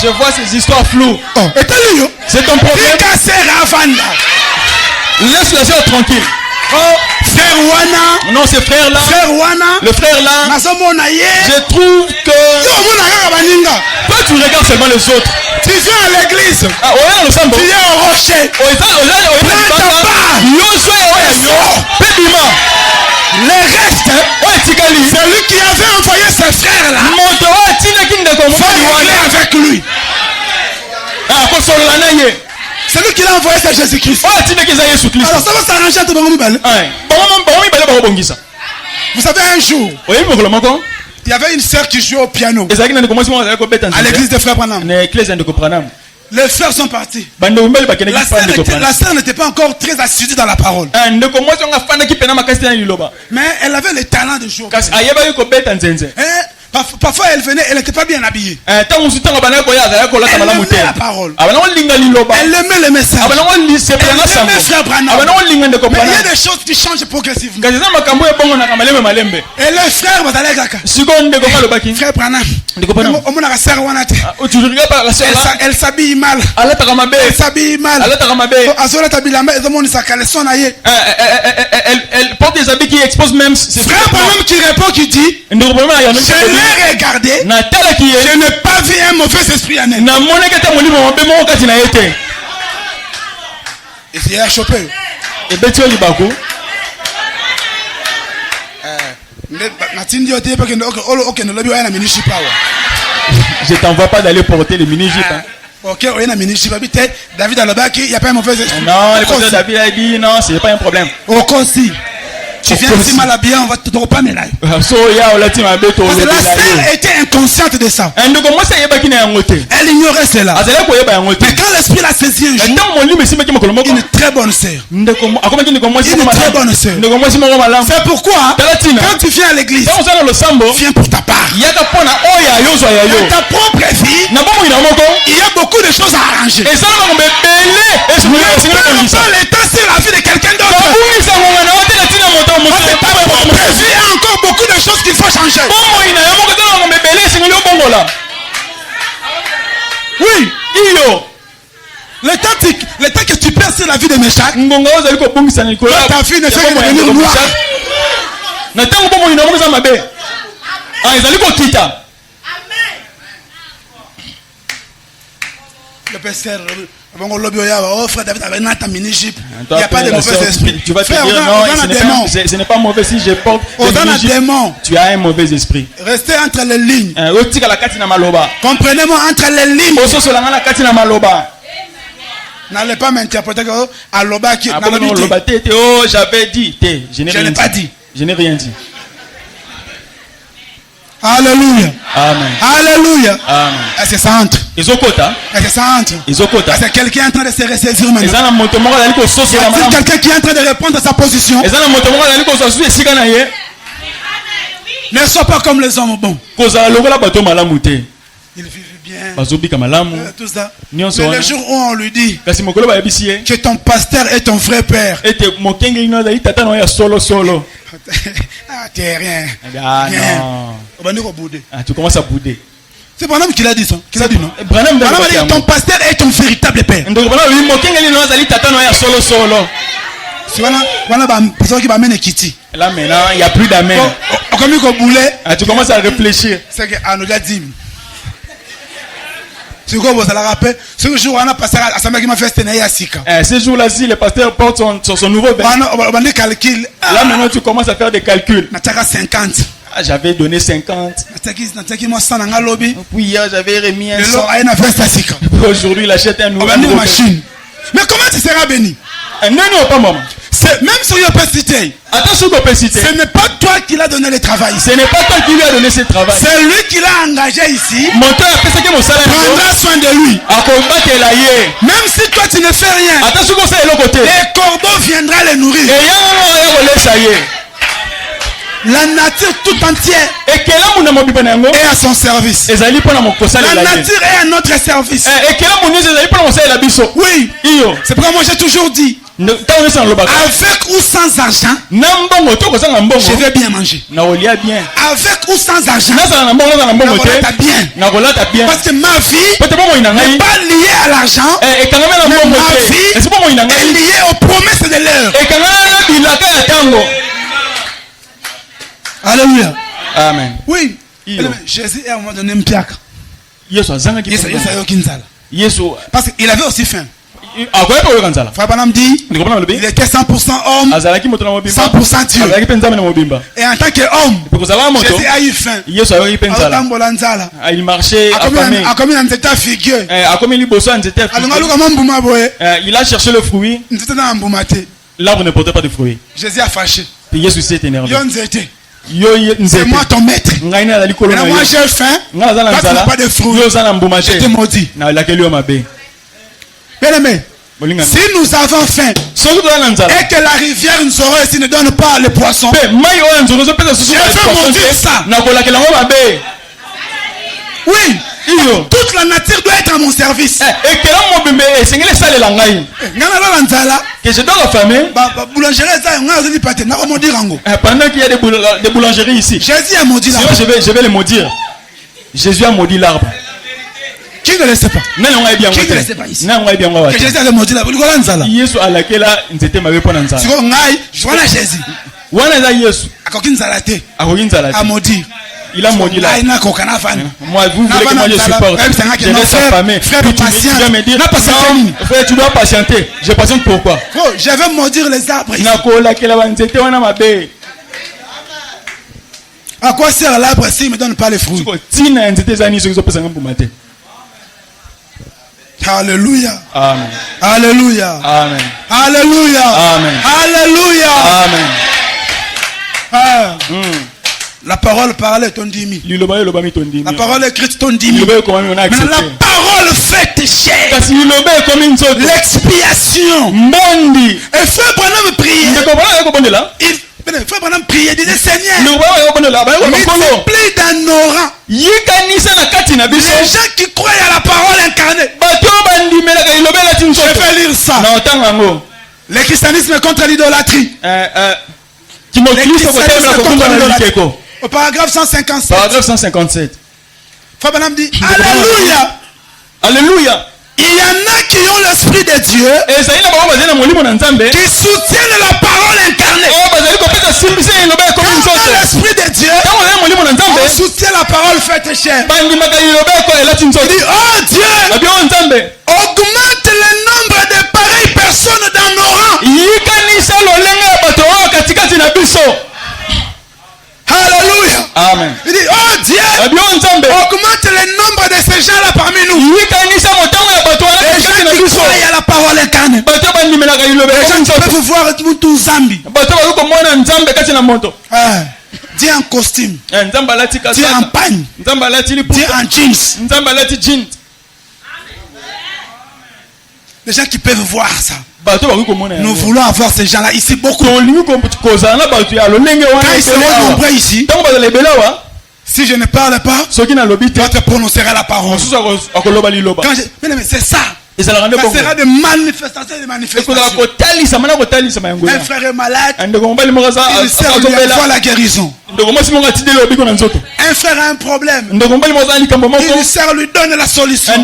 Je vois ces histoires floues. C'est ton problème. Laisse la sœur tranquille. Oh, frère Wana. Non, ce frère là. Frère Wana. Le frère là. Je trouve que. Toi, tu regardes seulement les autres. Tu viens à l'église. Ah, ouais, le sambo. Tu viens au rocher. Les restes. C'est lui qui avait envoyé ses frères là. Faut avec lui. C'est lui qui l'a envoyé, c'est Jésus-Christ. Alors ça va s'arranger à tout le monde. Vous savez un jour, il y avait une sœur qui jouait au piano à l'église des frères Branham. Les frères sont partis. La sœur n'était pas encore très assidue dans la parole. Mais elle avait le talent de jouer. Parfois elle venait, elle n'était pas bien habillée. Elle aimait la parole. Elle aimait le message. Elle aimait frère Branham. Mais il y a des choses qui changent progressivement. Et le frère frère Branham, elle s'habille mal. Elle s'habille mal. Elle porte des habits qui exposent même ses frère Branham qui répond, qui dit, je l'ai regardé, je n'ai pas vu un mauvais esprit en elle. Et c'est à choper. Je t'envoie pas d'aller porter les mini-jupes. Ok, David il n'y a pas un mauvais esprit. Non, le pasteur David a dit non, c'est pas un problème. Si tu viens si mal habillé, on va te pas mais là. Parce que la sœur était inconsciente de ça. Elle ignorait cela. Mais quand l'esprit l'a saisi un jour, une très bonne sœur. Une très bonne sœur. C'est pourquoi quand tu viens à l'église, viens pour ta part. Dans ta propre vie, il y a beaucoup de choses à arranger. Ne perds pas le temps sur la vie de quelqu'un d'autre. Il y a encore beaucoup de choses qu'il faut changer. sosola. Oui. Iyo. Le temps que tu perds sur la vie de Meshach, ta fille ne fait que devenir noire. Le pasteur, frère David avait un mini-jupe. Il n'y a pas de mauvais esprit. Tu vas te dire non, ce n'est pas mauvais si je porte des démons. Tu as un mauvais esprit. Restez entre les lignes. Comprenez-moi entre les lignes. N'allez pas m'interpréter que Aloba qui oh, j'avais dit. Je n'ai pas dit. Je n'ai rien dit. Alléluia. Amen. Alléluia. Amen. Est-ce que ça entre? Est-ce que ça entre? Est-ce que quelqu'un est en train de se ressaisir maintenant? Est-ce quelqu'un qui est en train de répondre à sa position? Ne sois pas comme les hommes bons. Il vit bien. Tout ça. Mais le jour où on lui dit que ton pasteur est ton vrai père. Ah, t'es rien. Ah non. Tu commences à bouder. C'est Branham qui l'a dit ça. Qui l'a dit non? Branham a dit ton pasteur est ton véritable père. Là maintenant, il n'y a plus d'amen. Tu commences à réfléchir. C'est que dit. Ce jour-là, on a passé à sa mère qui m'a fait ce jour-là, si le pasteur porte son nouveau vêtement, là maintenant tu commences à faire des calculs. 50. J'avais donné 50. Puis hier, j'avais remis un 100. Aujourd'hui, il achète un nouveau machine. Mais comment tu seras béni? Non, pas maman. Même si on peut citer, ce n'est pas toi qui l'as donné le travail. Ce n'est pas toi qui lui as donné ce travail. C'est lui qui l'a engagé ici. Prendra soin de lui. Même si toi tu ne fais rien, les corbeaux viendront les nourrir. La nature tout entière est à son service. La nature est à notre service. Oui. C'est pourquoi moi j'ai toujours dit, avec ou sans argent, je vais bien manger. Avec ou sans argent, bien. Parce que ma vie n'est pas liée à l'argent, mais ma vie est liée aux promesses de l'heure. Alléluia. Amen. Oui. Jésus est à un moment donné un piac. Parce qu'il avait aussi faim. Frère Branham dit, il était 100% homme, 100% Dieu. Et en tant qu'homme, Jésus a eu faim. Il marchait affamé. Il a cherché le fruit. L'arbre ne portait pas de fruits. Jésus a fâché. Puis Jésus s'est énervé. C'est moi ton maître. Maintenant moi j'ai faim. Toi tu n'as pas de fruits. Je te maudis. Bien aimé, si nous avons faim et que la rivière nous aurait ici ne donne pas le poisson, je veux maudire ça. Oui. Toute la nature doit être à mon service. Que je dois l'affamer. Pendant qu'il y a des boulangeries ici. Jésus a maudit l'arbre. Je vais les maudire. Jésus a maudit l'arbre. Qui ne le sait pas? Qui ne le sait pas ici? Que Jésus a maudit l'arbre. Jésus a laquelle nzete mabe pona nzala. Jésus. A maudit. Il a maudit là. Moi, vous voulez que moi je supporte. Je laisse affamé. Frère, tu vas me dire, non, frère, tu dois patienter. Je patiente pourquoi? Je vais maudire les arbres. À quoi sert l'arbre s'il ne me donne pas les fruits? Alléluia. Amen. Alléluia. Amen. Alléluia. Amen. Alléluia. Amen. La parole parlée ton dimi. La parole écrite ton dimi. Mais la parole faite chair. L'expiation. Et frère Branham priait. Frère Branham priait, disait Seigneur, multiplie dans nos rangs les gens qui croient à la parole incarnée. Je vais lire ça. Le christianisme contre l'idolâtrie. Au paragraphe 157. Paragraphe 157. Frère dit Alléluia. Alléluia. Il y en a qui ont l'esprit de Dieu, qui soutiennent la parole incarnée. Quand on a l'esprit de Dieu, on soutient la parole faite chair. Il dit, oh Dieu, augmente le nombre de pareilles personnes dans nos rangs. Alléluia. Amen. Il dit, oh Dieu, augmente le nombre de ces gens-là parmi nous. Les gens qui croient à la parole incarnée. Les gens qui peuvent voir tout Zambi. Dieu en costume. Dieu en pagne. Dieu en jeans. Les gens qui peuvent voir ça. Nous voulons avoir ces gens-là ici beaucoup. Quand ils seront nombreux ici, si je ne parle pas, toi te prononceras la parole. Mais c'est ça. Ça sera de manifestation de manifestation. Un frère est malade, il sert lui avoir la guérison. Un frère a un problème, il sert lui donne la solution. Une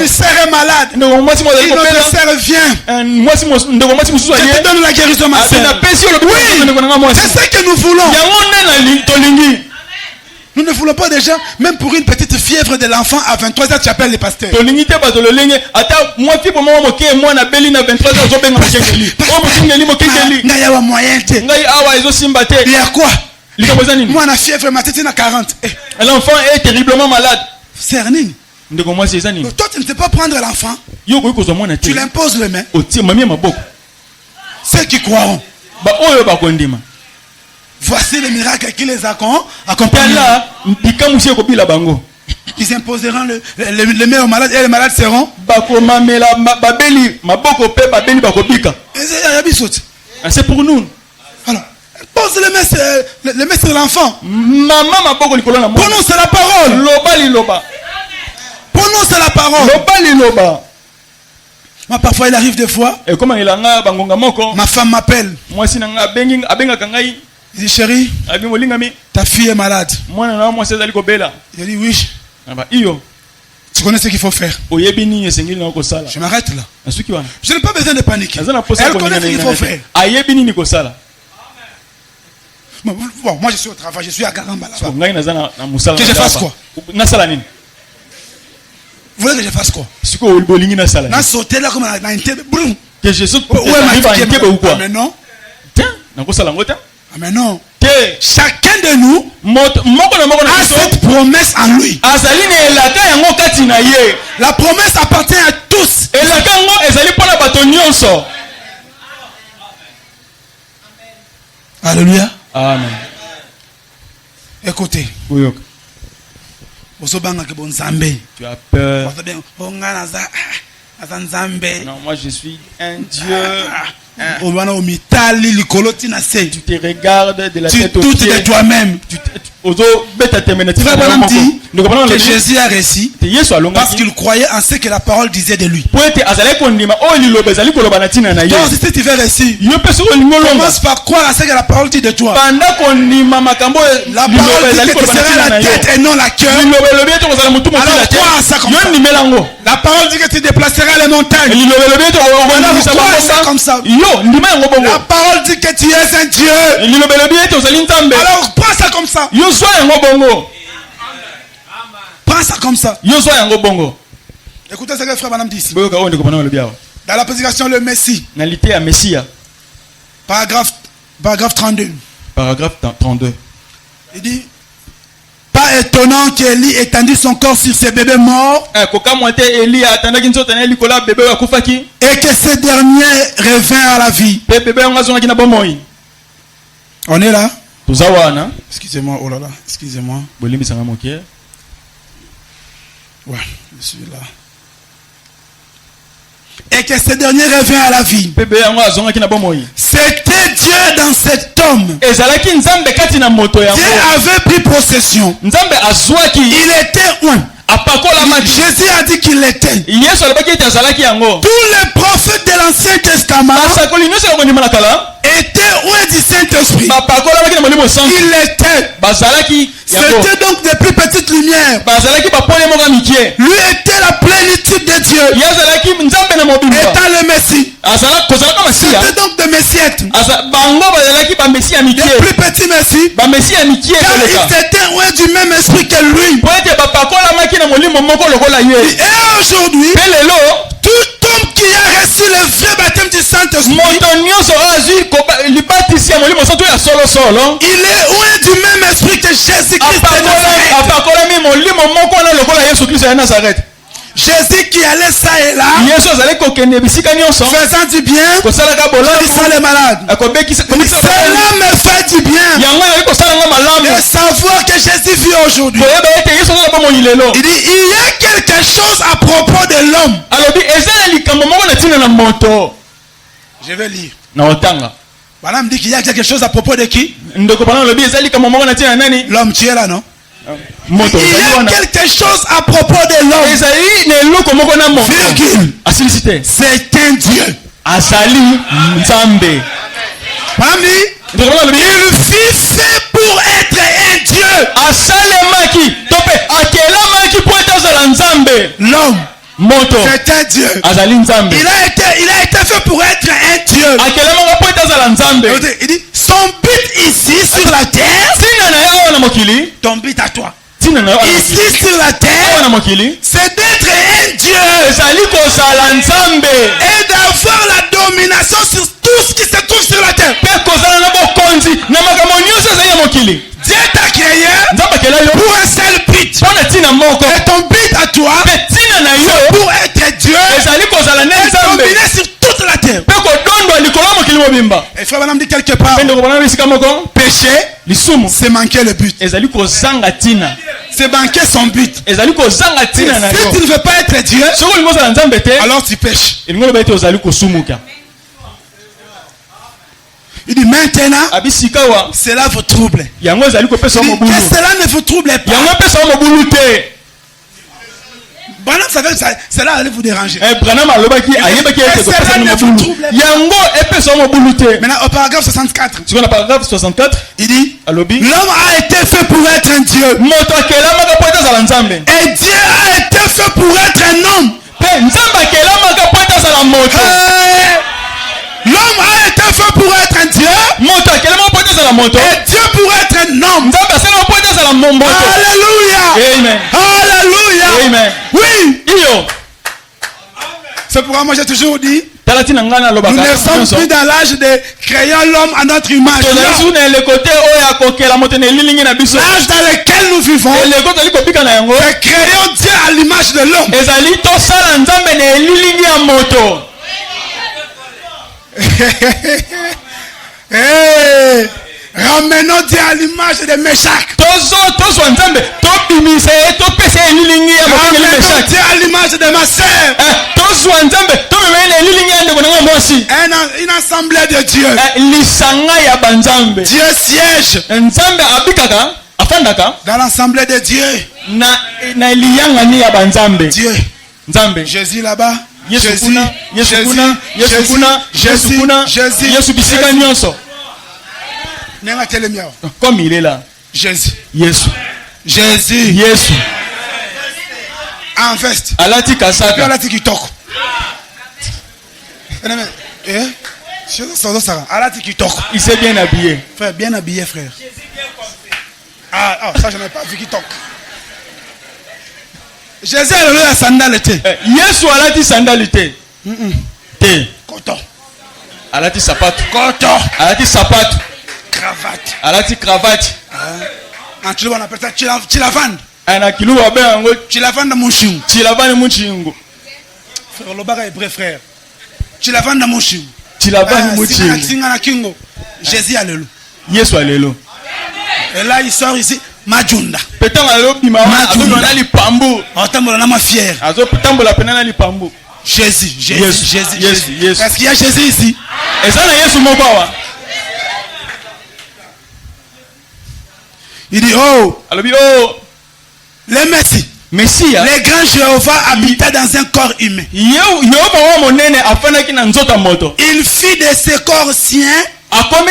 sœur est malade, une autre sœur vient, je te donne la guérison, ma sœur. Oui, c'est ce que nous voulons. Nous ne voulons pas déjà, même pour une petite fièvre de l'enfant à 23h, tu appelles les pasteurs. Il y a quoi? Moi, la fièvre, ma tête est à 40. L'enfant est terriblement malade. C'est rien. Toi, tu ne sais pas prendre l'enfant. Tu l'imposes les mains. Ceux qui croiront. Voici les miracles qui les accompagnent. Ils imposeront les mains aux malades et les malades seront. C'est pour nous. Alors, pose les mains sur l'enfant. Prononce la parole. Prononce la parole. Moi, parfois, il arrive des fois. Ma femme m'appelle. Il dit, chérie, ta fille est malade. Il dit, oui. Tu connais ce qu'il faut faire. Je m'arrête là. Je n'ai pas besoin de paniquer. Elle connaît ce qu'il faut faire. Bon, moi je suis au travail, je suis à Garamba là-bas. Que je fasse quoi? Vous voulez que je fasse quoi? Sauter là comme un que je saute pour mais non. Mais non. Chacun de nous a cette promesse en lui. La promesse appartient à tous. Alléluia. Amen. Écoutez. Tu as peur. Non, moi je suis un Dieu. Tu te regardes de la tête aux pieds. Tu doutes de toi-même. Frère dit que Jésus a réussi parce qu'il croyait en ce que la parole disait de lui. Donc si tu veux réussir, commence par croire à ce que la parole dit de toi. La parole dit que tu seras la tête et non la cœur. Alors crois à ça comme ça. La parole dit que tu déplaceras les montagnes. Alors crois à ça comme ça. La parole dit que tu es un Dieu. Alors prends ça comme ça. Prends ça comme ça. Écoutez ce que frère Madame dit ici. Dans la prédication le Messie. Paragraphe 32. Paragraphe 32. Il dit, pas étonnant qu'Élie étendit son corps sur ses bébés morts et que ce dernier revint à la vie. On est là? Excusez-moi, oh là là, excusez-moi. Ouais, je suis là. Et que ce dernier revient à la vie. C'était Dieu dans cet homme. Dieu avait pris possession. Il était un. Jésus a dit qu'il était. Tous les prophètes de l'Ancien Testament étaient un du Saint-Esprit. Saint-Esprit. Il était. C'était donc des plus petites lumières. Lui était la plénitude de Dieu. Étant le Messie. C'était donc des messiettes. Des plus petits Messies. Car ils étaient loin du même esprit que lui. Et aujourd'hui, tout homme qui a reçu le vrai baptême du Saint-Esprit, il est loin du même esprit que Jésus-Christ de Nazareth. Jésus qui allait ça et là, faisant du bien, guérissant les malades. Cela me fait du bien de savoir que Jésus vit aujourd'hui. Il dit, il y a quelque chose à propos de l'homme. Je vais lire. Voilà, me dit qu'il y a quelque chose à propos de qui? L'homme, tu es là, non? Il y a quelque chose à propos de l'homme. Virgule. C'est un Dieu. Il fut fait pour être un Dieu. L'homme. C'est un Dieu. Il a été fait pour être un Dieu. Il dit, son but ici sur la terre, ton but à toi, ici sur la terre, c'est d'être un Dieu et d'avoir la domination sur tout ce qui se trouve sur la terre. Dieu t'a créé pour un seul but. Et ton but à toi, c'est pour être Dieu et dominer sur toute la terre. Et frère Banam dit quelque part, péché, c'est manquer le but. C'est manquer son but. Si tu ne veux pas être Dieu, alors tu pêches. Il dit maintenant, cela vous trouble. Que cela ne vous trouble pas. Branham savait que cela allait vous déranger. Maintenant, au paragraphe 64, il dit, l'homme a été fait pour être un Dieu. Et Dieu a été fait pour être un homme. L'homme a été fait pour être un Dieu. Et Dieu pour être un homme. Alléluia. Amen. Alléluia. Amen. Oui. C'est pourquoi moi j'ai toujours dit, nous ne sommes plus dans l'âge de créer l'homme à notre image. L'âge dans lequel nous vivons, c'est créer Dieu à l'image de l'homme. Hey, ramenons Dieu à l'image de Meshach. Ramenons Dieu à l'image de ma sœur. Une assemblée de Dieu. Dieu siège dans l'assemblée de Dieu. Dieu. Jésus là-bas. Jésus. Comme il est là. Jésus. Jésus. En veste. Alati kasaka. Alati kitoko. Alati kitoko. Il s'est bien habillé. Frère, bien habillé, frère. Ah, ça je n'ai pas vu kitoko. Jésus a la sandale. Yesu alati sandale te. Coton. Alati sapato. Coton. Alati sapato. Cravate. Alati cravate. En Chilo on appelle ça chilavande. Ana kilo wa bengo chilavande mushingu. Chilavande mushingu. Frère Lobaka est vrai frère. Chilavande mushingu. Chilavande mushingu. Singa na kingo. Jésus alléluia. Yesu alléluia. Et là il sort ici Majunda. Peut-être alobima azobona li pambu. Otambola na ma fière. Azotambola penana li pambu. Jésus. Est-ce qu'il y a Jésus ici? Et ça na Yesu moko wa. Il dit alobi le Messie, le grand Jéhovah habitait dans un corps humain. Il fit de ce corps sien afin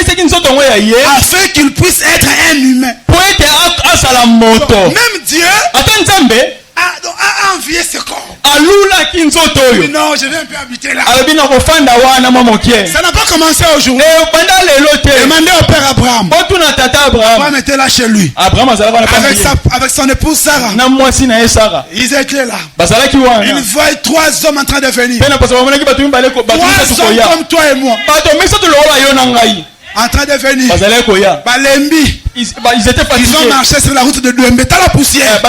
qu'il puisse être un humain. Même Dieu a envié ce corps. Non, je viens un peu habiter là. Ça n'a pas commencé aujourd'hui. Demandez au père Abraham. Abraham était là chez lui. Avec son épouse Sarah. Ils étaient là. Ils voient 3 hommes en train de venir. 3 hommes comme toi et moi. En train de venir. Balembi. Ils étaient fatigués. Ils ont marché sur la route de Douembé. T'as la poussière.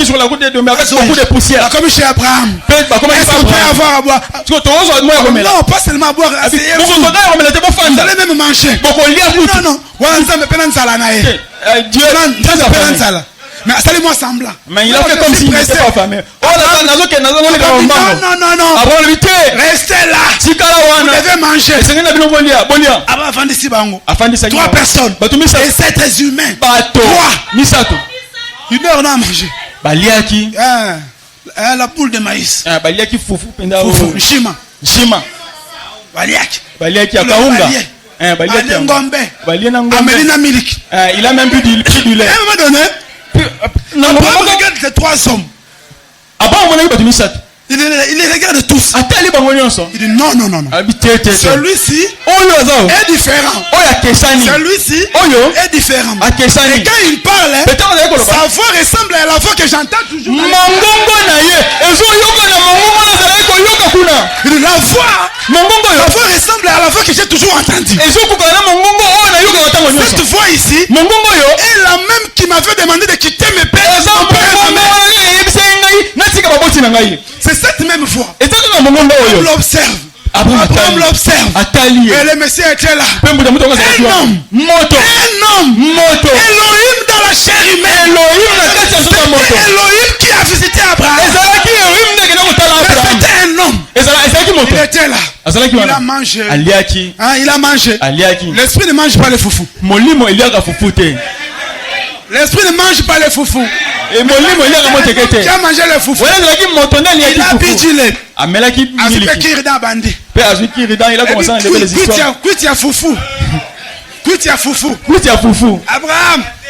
Sur la route de Douembé avec beaucoup de poussière. Comme chez Abraham. Est-ce qu'on peut avoir à boire? Non, pas seulement à boire. Vous allez même manger. Non. Dieu. Mais allez-moi semblant. Mais il a fait comme s'il n'était pas fameux. Non. Restez là. Vous devez manger. 3 personnes. Et 7 humains. 3. 1 heure on a mangé. La boule de maïs. Fufu. Shima. Baliaki akaunga. Amelina milk. Il a même bu du lait. À un moment donné, Abraham regarde ces 3 hommes. Il les regarde tous. Il dit non. Celui-ci est différent. Celui-ci est différent. Et quand il parle, sa voix ressemble à la voix que j'entends toujours. Il dit la voix ressemble à la voix que j'ai toujours entendue. Cette voix ici est la même qui m'avait demandé de quitter mes pères. C'est cette même voix. On l'observe. Abraham l'observe. Et le Messie était là. Un homme. Elohim dans la chair humaine. Elohim qui a visité Abraham. C'était un homme. Il était là. Il a mangé. Il a mangé. L'esprit ne mange pas les foufous. L'esprit ne mange pas les foufous. Tu as mangé les foufous. Il a vigilé. Avec Kiridan Bandi. Il a commencé à enlever les histoires. Foufou.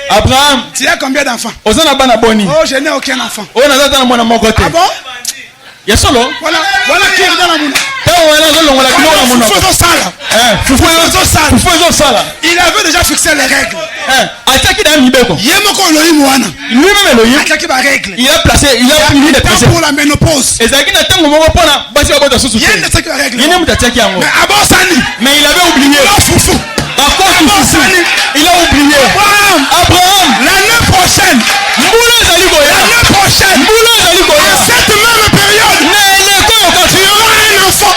Abraham. Tu as combien d'enfants? Oh, je n'ai aucun enfant. Ah bon? Voilà Kiridan Bandi. Il avait déjà fixé les règles. Il a placé, il a mis des temps pour la ménopause. Mais il avait oublié. Il a oublié. Abraham, l'année prochaine, à cette même période, tu auras un enfant.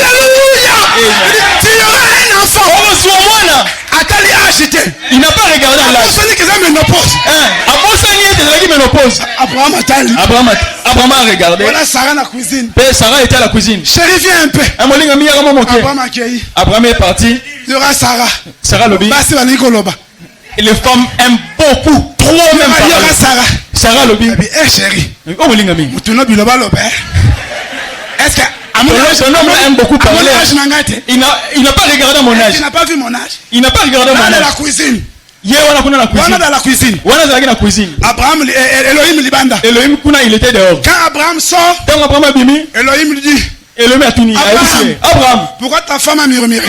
Alléluia. Tu auras un enfant. Atali a acheté. Il n'a pas regardé l'âge. Abraham a regardé. Voilà Sarah la cuisine. Sarah était à la cuisine. Chérie, viens un peu. Abraham a accueilli. Abraham est parti. Il y aura Sarah. Sarah Lobi. Et les femmes aiment beaucoup. Trop même. Il y aura Sarah. Sarah Lobi. Eh chérie. Est-ce que son homme aime beaucoup parler. Il n'a pas regardé mon âge. Il n'a pas vu mon âge. Il n'a pas regardé mon âge. Dans la cuisine. Dans la cuisine. Abraham, Elohim libanda. Elohim kuna il était dehors. Quand Abraham sort, Elohim lui dit. Abraham, pourquoi ta femme a murmuré?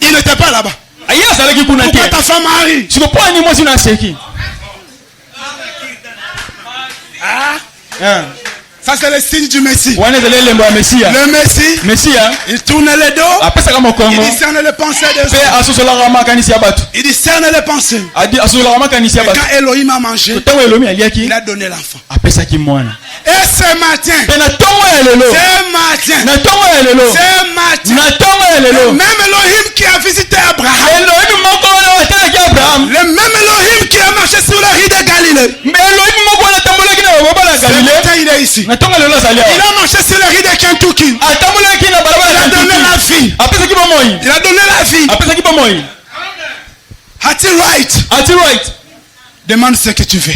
Il n'était pas là-bas. Pourquoi ta femme a ri? Ça c'est le signe du Messie. Le Messie, il tourne les dos. Il discerne les pensées des hommes. Il discerne les pensées. Et quand Elohim a mangé, il a donné l'enfant. Et ce matin, le même Elohim qui a visité Abraham, le même Elohim qui a marché sur la rive de Galilée, ce matin il est ici. Il a marché sur la rive de Kentucky. Il a donné la vie. Il a donné la vie. As-tu right? Demande ce que tu veux.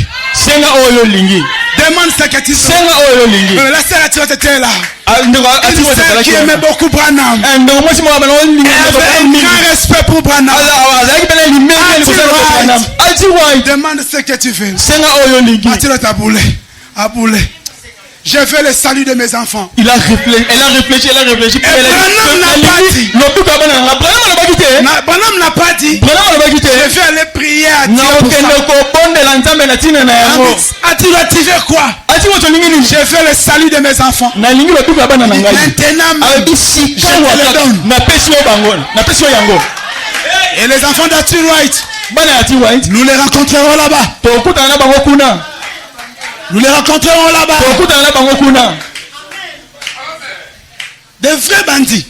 Demande ce que tu veux. La sœur était là. Une sœur qui aimait beaucoup Branham. Elle avait un grand respect pour Branham. Demande ce que tu veux. Attire ta boule. À boule. Je veux le salut de mes enfants. Elle a réfléchi. Branham n'a pas dit. Branham n'a pas dit. Je vais aller prier à Dieu pour ça. As-tu activé quoi? Je veux le salut de mes enfants. Maintenant, je te le donne. Et les enfants d'Arthur White, nous les rencontrerons là-bas. Nous les rencontrerons là-bas. Des vrais bandits.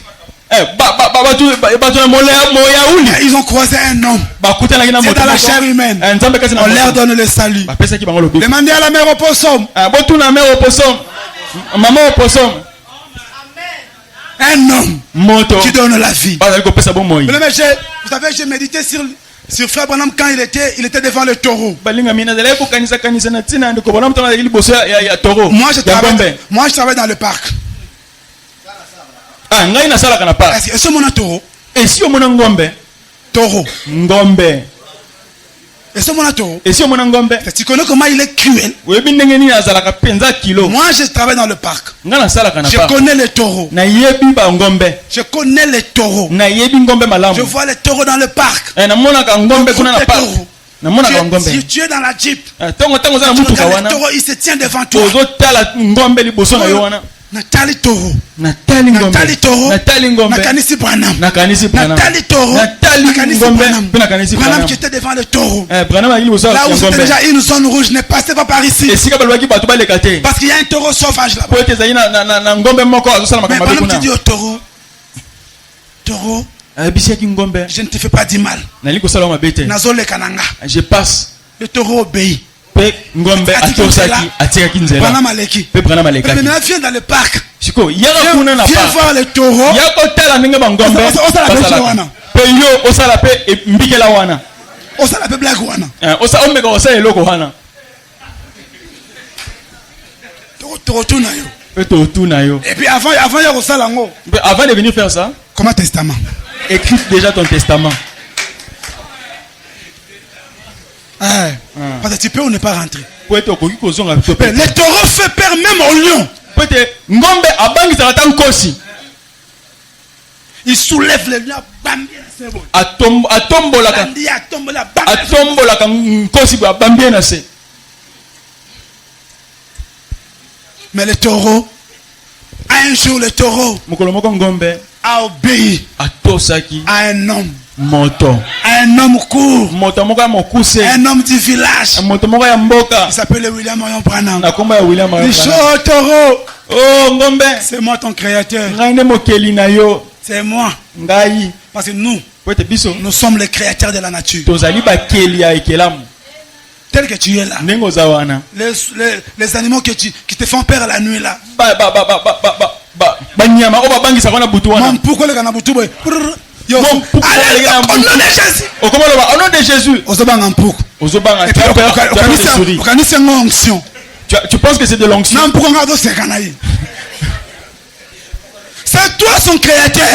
Ils ont croisé un homme. C'est dans la chair humaine. On leur donne le salut. Demandez à la mère opossum. Un homme qui donne la vie. Vous savez, j'ai médité sur Frère Branham quand il était devant le taureau. Moi je travaille dans le parc. Est-ce que mon taureau? Taureau. Est-ce que mon taureau? Tu connais comment il est cruel? Moi je travaille dans le parc. Je connais les taureaux. Je connais les taureaux. Je vois les taureaux dans le parc. Tu es dans la jeep. Le taureau il se tient devant toi. Natali Toro. Natali Toro. Nakanisi Branham. Natali Toro. Nakanisi Branham. Branham qui était devant le taureau. Là où c'était déjà une zone rouge, ne passez pas par ici. Parce qu'il y a un taureau sauvage là-bas. Mais Branham te dit au taureau, taureau, je ne te fais pas du mal. Je passe. Le taureau obéit. Branham Aleki. Maintenant viens dans le parc. Viens voir le taureau. Et puis avant de venir faire ça, comment testament? Écris déjà ton testament. Parce que tu peux ou ne pas rentrer. Le taureau fait peur même au lion. Il soulève le lion. Mais le taureau, un jour le taureau a obéi à un homme. Un homme court. Un homme du village. Il s'appelle William Marion Branham. Il dit oh taureau. C'est moi ton créateur. C'est moi. Parce que nous sommes les créateurs de la nature. Tel que tu es là. Les animaux qui te font peur la nuit là. Pourquoi le Ghana Boutou? Au nom de Jésus. Tu penses que c'est de l'onction? C'est toi son créateur.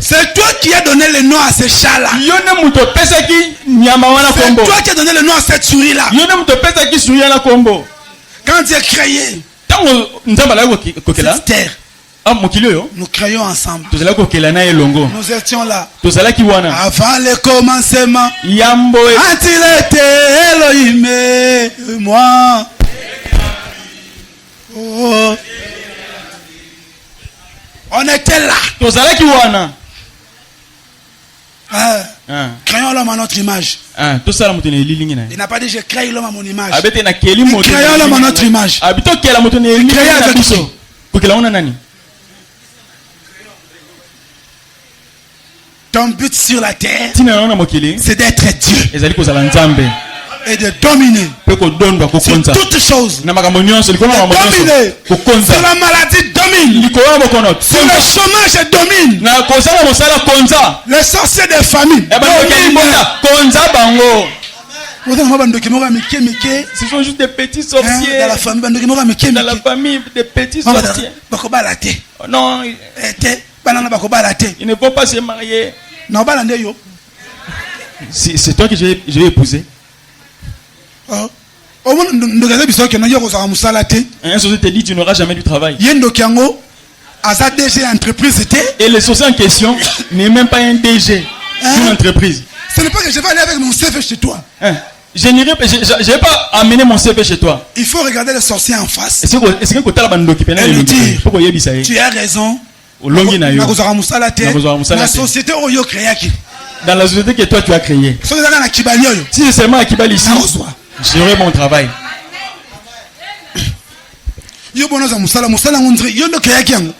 C'est toi qui as donné le nom à ce chat là. C'est toi qui as donné le nom à cette souris là. Quand Dieu a créé cette terre, nous créons ensemble. Nous étions là. Avant le commencement, quand il était Elohim et moi. Oh. On était là. Créons l'homme à notre image. Il n'a pas dit je crée l'homme à mon image. Créons l'homme à notre image. Créez avec qui? Ton but sur la terre, c'est d'être Dieu et de dominer sur toutes choses. Dominer. Sur la maladie, domine. Sur le chômage, domine. Les sorciers des familles, domine. Ce sont juste des petits sorciers. Dans la famille, des petits sorciers. Non, ils ne vont pas se marier. C'est toi que je vais épouser. Un sorcier te dit tu n'auras jamais du travail. Et le sorcier en question n'est même pas un DG d'une entreprise. Ce n'est pas que je vais aller avec mon CV chez toi. Je vais pas amener mon CV chez toi. Il faut regarder le sorcier en face. Et lui dire, tu as raison. Dans la société que toi tu as créée. Si c'est seulement à Kibali ici, j'aurai mon travail.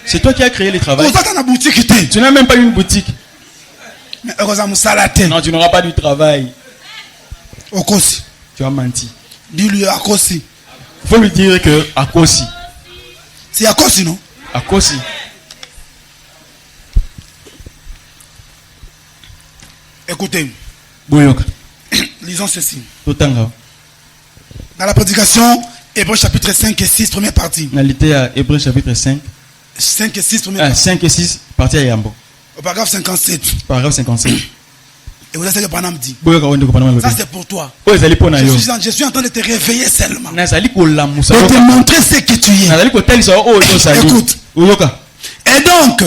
C'est toi qui as créé le travail. Tu n'as même pas une boutique. Non, tu n'auras pas du travail. Tu as menti. Dis-lui Akosi. Il faut lui dire que Akosi. C'est Akosi, non? Akosi. Écoutez. Lisons ceci. Dans la prédication, Hébreux chapitre 5 et 6, première partie. Hébreux chapitre 5. 5 et 6, première partie. 5 et 6, partie à Yambo. Au paragraphe 57. Paragraphe 57. Et vous savez ce que Branham dit. Ça c'est pour toi. Je suis en train de te réveiller seulement. De te montrer ce que tu es. Écoute. Et donc,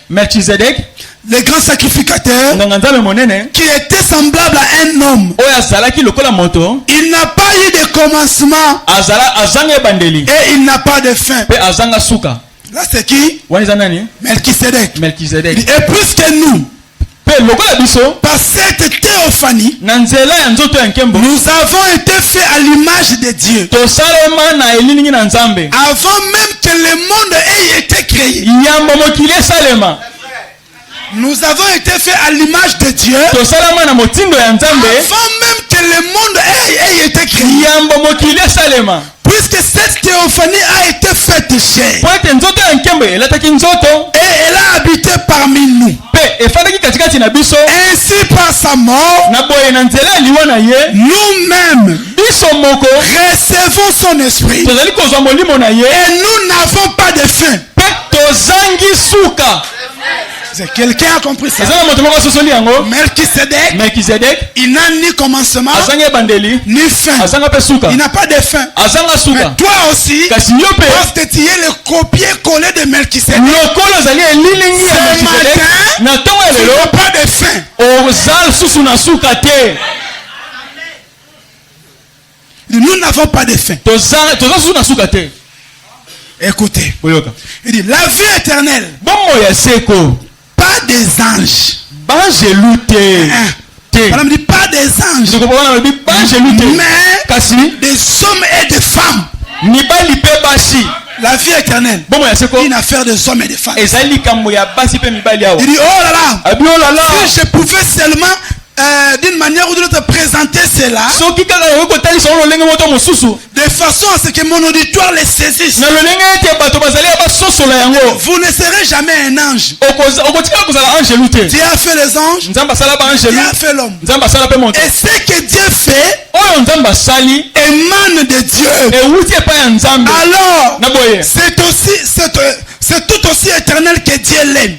Melchisedec, le grand sacrificateur, qui était semblable à un homme, il n'a pas eu de commencement et il n'a pas de fin. Là c'est qui? Melchisedec. Et plus que nous, par cette théophanie, nous avons été faits à l'image de Dieu. Avant même que le monde ait été créé. Nous avons été faits à l'image de Dieu. Avant même que le monde ait été créé. Puisque cette théophanie a été faite chair. Et elle a habité parmi nous. Ainsi par sa mort, nous-mêmes recevons son esprit. Et nous n'avons pas de fin. Quelqu'un a compris ça? Melchisedec, il n'a ni commencement ni fin. Il n'a pas de fin. Mais toi aussi, parce que tu es le copier-coller de Melchisedec, ce matin, tu n'as pas de fin. Nous n'avons pas de fin. Écoutez, il dit la vie éternelle, pas des anges. Madame dit pas des anges, mais des hommes et des femmes. La vie éternelle, une affaire des hommes et des femmes. Il dit oh là là, si je pouvais seulement d'une manière ou d'une autre présenter cela de façon à ce que mon auditoire les saisisse. Vous ne serez jamais un ange. Dieu a fait les anges, Dieu a fait l'homme. Et ce que Dieu fait émane de Dieu. Alors c'est tout aussi éternel que Dieu l'aime.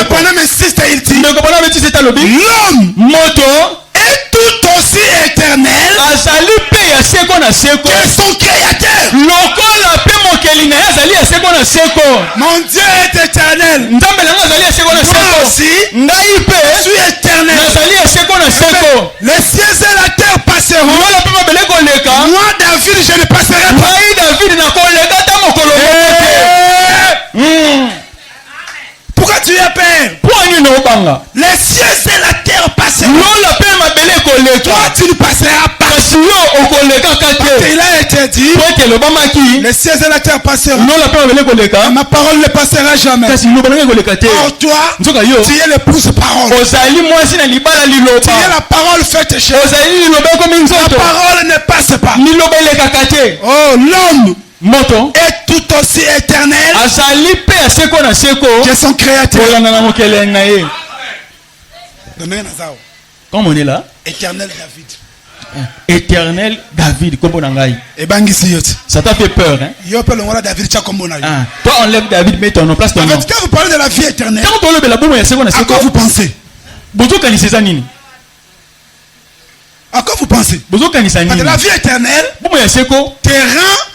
Abraham insiste, il dit l'homme est tout aussi éternel que son créateur. Mon Dieu est éternel. Moi aussi, je suis éternel. Les cieux et la terre passeront. Moi, David, je ne passerai pas. Pourquoi tu as peur? Les cieux et la terre passeront. Toi, tu ne passeras pas. Il a été dit, les cieux et la terre passeront. Ma parole ne passera jamais. Or toi, tu es l'épouse parole. Tu es la parole faite chez. La parole ne passe pas. Oh, l'homme est tout aussi éternel que son créateur. Comme on est là. Éternel David. Éternel David, comme on a. Ça t'a fait peur, hein? Toi, enlève David, mets ton nom, place ton nom. Quand vous parlez de la vie éternelle, à quoi vous pensez? À quoi vous pensez? Parce que la vie éternelle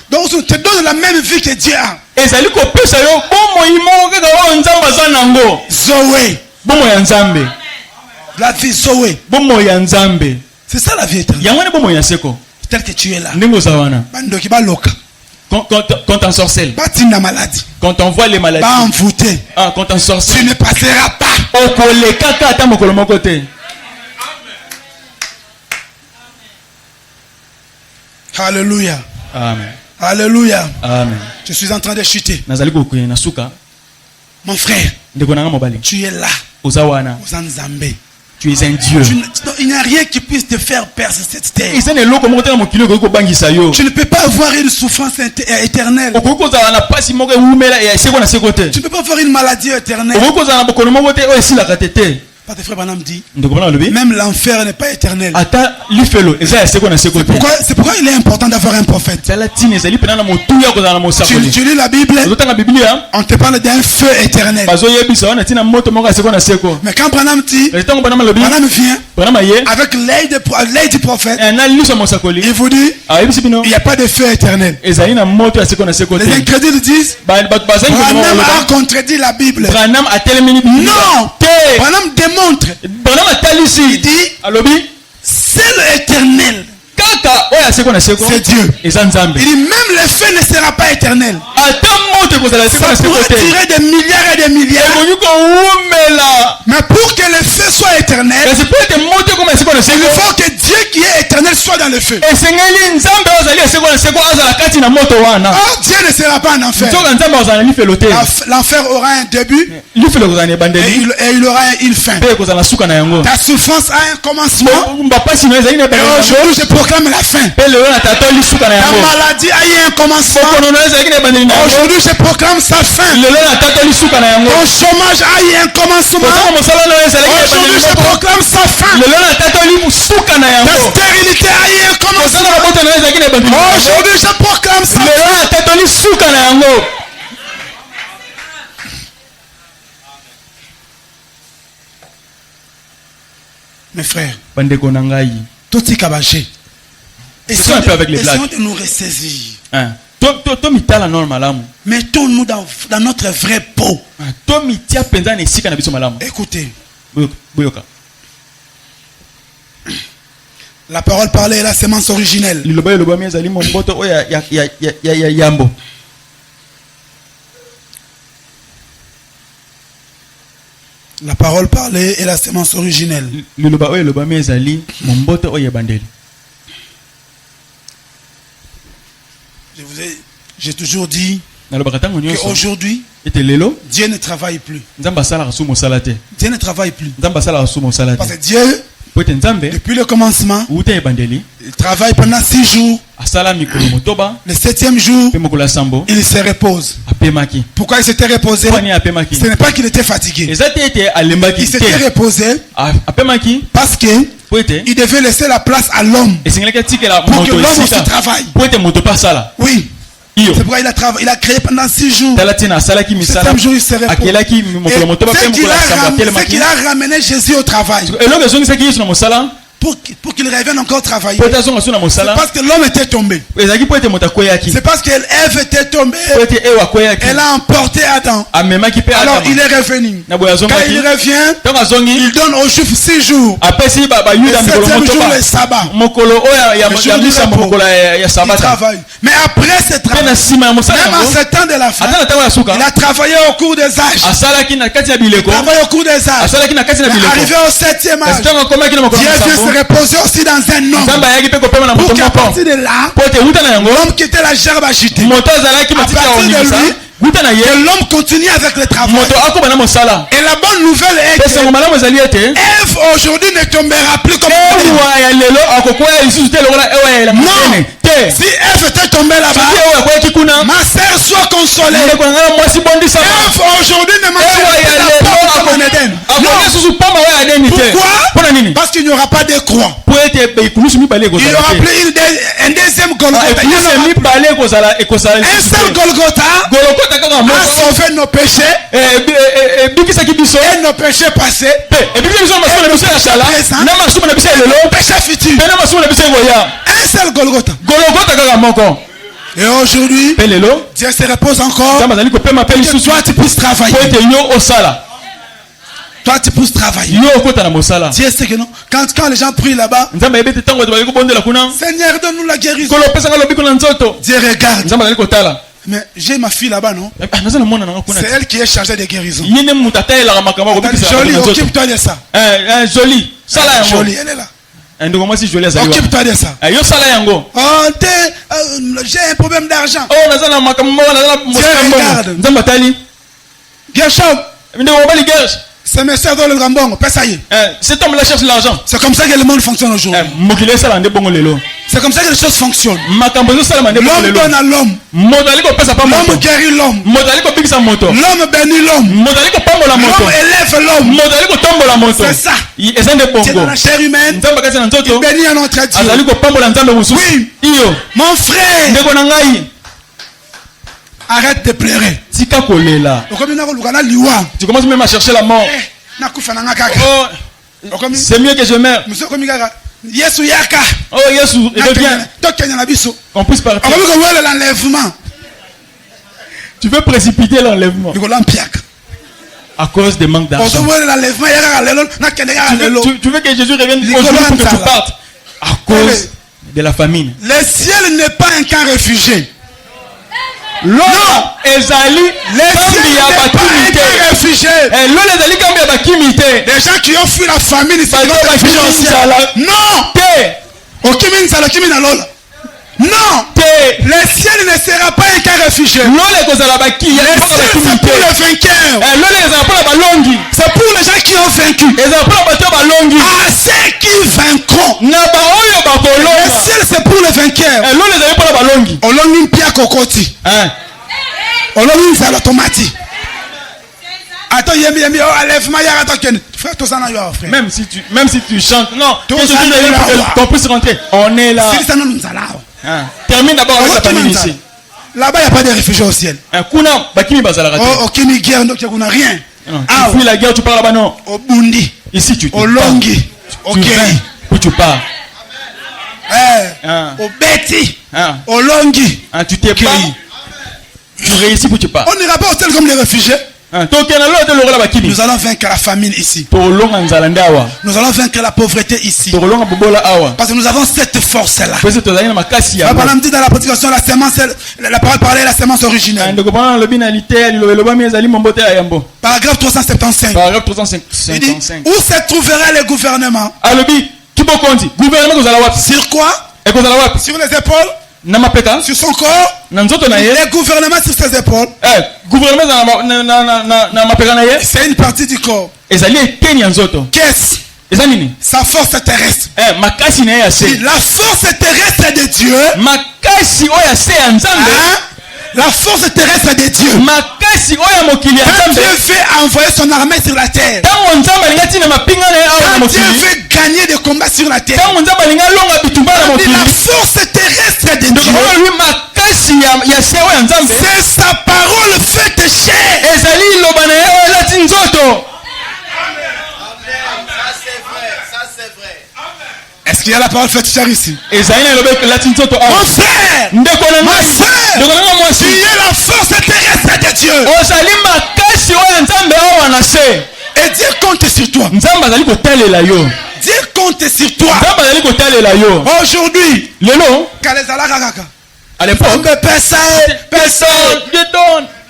te donne la même vie que Dieu a. Zoé. La vie Zoé. C'est ça la vie éternelle. Tel que tu es là. Quand on sorcelle. Quand on voit les maladies. Quand on sorcelle. Tu ne passeras pas. Alléluia. Amen. Alléluia. Amen. Je suis en train de chuter. Mon frère, tu es là. Tu es un Dieu. Il n'y a rien qui puisse te faire perdre cette terre. Tu ne peux pas avoir une souffrance éternelle. Tu ne peux pas avoir une maladie éternelle. Parce que frère Branham dit, même l'enfer n'est pas éternel. C'est pourquoi il est important d'avoir un prophète. Tu lis la Bible, on te parle d'un feu éternel. Mais quand Branham dit, Branham vient avec l'œil du prophète, il vous dit, il n'y a pas de feu éternel. Les incrédules disent, Branham a contredit la Bible. Non, Branham démontre. Il dit, c'est l'éternel. C'est Dieu. Il dit même le feu ne sera pas éternel. Ça pourrait tirer des milliards et des milliards. Mais pour que le feu soit éternel, il faut que Dieu qui est éternel soit dans le feu. Or Dieu ne sera pas en enfer. L'enfer aura un début et il aura une fin. Ta souffrance a un commencement et aujourd'hui je proclame la fin. Ta maladie a eu un commencement. Aujourd'hui je proclame sa fin. Ton chômage a eu un commencement. Aujourd'hui je proclame sa fin. Ta stérilité a eu un commencement. Aujourd'hui je proclame sa fin. Mes frères, tout est cabaché. Essayons de nous ressaisir. Mettons-nous dans notre vraie peau. Écoutez. La parole parlée est la sémence originelle. La parole parlée est la sémence originelle. J'ai toujours dit qu'aujourd'hui, Dieu ne travaille plus. Dieu ne travaille plus. Parce que Dieu, depuis le commencement, il travaille pendant 6 jours. Le 7e jour, il se repose. Pourquoi il s'était reposé? Ce n'est pas qu'il était fatigué. Il s'était reposé parce qu'il devait laisser la place à l'homme pour que l'homme aussi travaille. Oui. C'est pourquoi il a créé pendant 6 jours. Le 7e jour, il se repose. C'est qu'il a ramené Jésus au travail. Pour qu'il revienne encore travailler. C'est parce que l'homme était tombé. C'est parce qu'Ève était tombée. Elle a emporté Adam. Alors il est revenu. Quand il revient, il donne aux Juifs 6 jours. Le 7e jour, le sabbat. Il travaille. Mais après ce travail, même en ce temps de la fin, il a travaillé au cours des âges. Il a travaillé au cours des âges. Mais arrivé au 7e âge, Dieu se reposer aussi dans un homme. Pour qu'à partir de là, l'homme qui était la gerbe agitée, à partir de lui, que l'homme continue avec le travail. Et la bonne nouvelle est que Ève aujourd'hui ne tombera plus comme non. Si Ève était tombée là-bas, ma sœur soit consolée. Ève aujourd'hui ne mange pas la pomme en Éden. Pourquoi? Parce qu'il n'y aura pas de croix. Il y aura plus un deuxième Golgotha. Un seul Golgotha a sauvé nos péchés et nos péchés passés et nos péchés futurs. Un seul Golgotha. Et aujourd'hui, Dieu se repose encore que toi tu puisses travailler. Toi tu puisses travailler. Dieu sait que non. Quand les gens prient là-bas, Seigneur donne-nous la guérison. Dieu regarde. Mais j'ai ma fille là-bas, non? C'est elle qui est chargée de guérison. Jolie, occupe-toi de ça. Jolie. Jolie, elle est là. Occupe-toi de ça. Oh, j'ai un problème d'argent. Dieu regarde. Gershom. C'est mes soeurs dans le Gambon. Ça y est. Cet homme-là cherche l'argent. C'est comme ça que le monde fonctionne aujourd'hui. C'est comme ça que les choses fonctionnent. L'homme donne à l'homme. L'homme guérit l'homme. L'homme bénit l'homme. L'homme élève l'homme. C'est ça. C'est dans la chair humaine. Il bénit un autre Dieu. Oui. Mon frère. Arrête de pleurer. Tu commences même à chercher la mort. C'est mieux que je meure. Oh, Yesu, reviens. On puisse partir. Tu veux précipiter l'enlèvement à cause des manques d'argent. Tu veux que Jésus revienne aujourd'hui pour que tu partes à cause de la famine. Le ciel n'est pas un camp réfugié. Non, ezali des gens qui ont fui la famine, c'est notre réfugié au ciel. Non, non, le ciel ne sera pas un cas réfugié. Le ciel c'est pour les vainqueurs. C'est pour les gens qui ont vaincu. À ceux qui vaincront. Le ciel c'est pour les vainqueurs. Olongi pia kokoti. Olongi sala tomati. Attends, yemi enlèvement ya attends frère tout ça na yo frère. Même si tu chantes, non, qu'on puisse rentrer. On est là. Termine d'abord avec la famille ici. Là-bas, il n'y a pas de réfugiés au ciel. Aucune guerre, on n'a rien. Tu fuis la guerre, tu parles là-bas, non. Au Bundi. Ici, tu au Longi. Tu viens, puis tu pars. Au Betty. Au Longi. Tu t'es pas. Tu réussis, puis tu pars. On n'ira pas au ciel comme les réfugiés. Nous allons vaincre la famine ici. Nous allons vaincre la pauvreté ici. Parce que nous avons cette force-là. La dit dans la prédication, la parole parlait la sémence originelle. Paragraphe 375. Il dit, où se trouvera le gouvernement? Sur quoi? Sur les épaules? Sur son corps, le gouvernement sur ses épaules. C'est une partie du corps. Qu'est-ce? Sa force terrestre. La force terrestre de Dieu. La force terrestre de Dieu. Quand Dieu veut envoyer son armée sur la terre. Quand Dieu veut gagner des combats sur la terre. La force terrestre de Dieu. C'est sa parole faite chair. Est-ce qu'il y a la parole faite chair ici? Mon frère, ma soeur, tu es la force terrestre de Dieu. Et Dieu compte sur toi. Dieu compte sur toi. Aujourd'hui, à l'époque, personne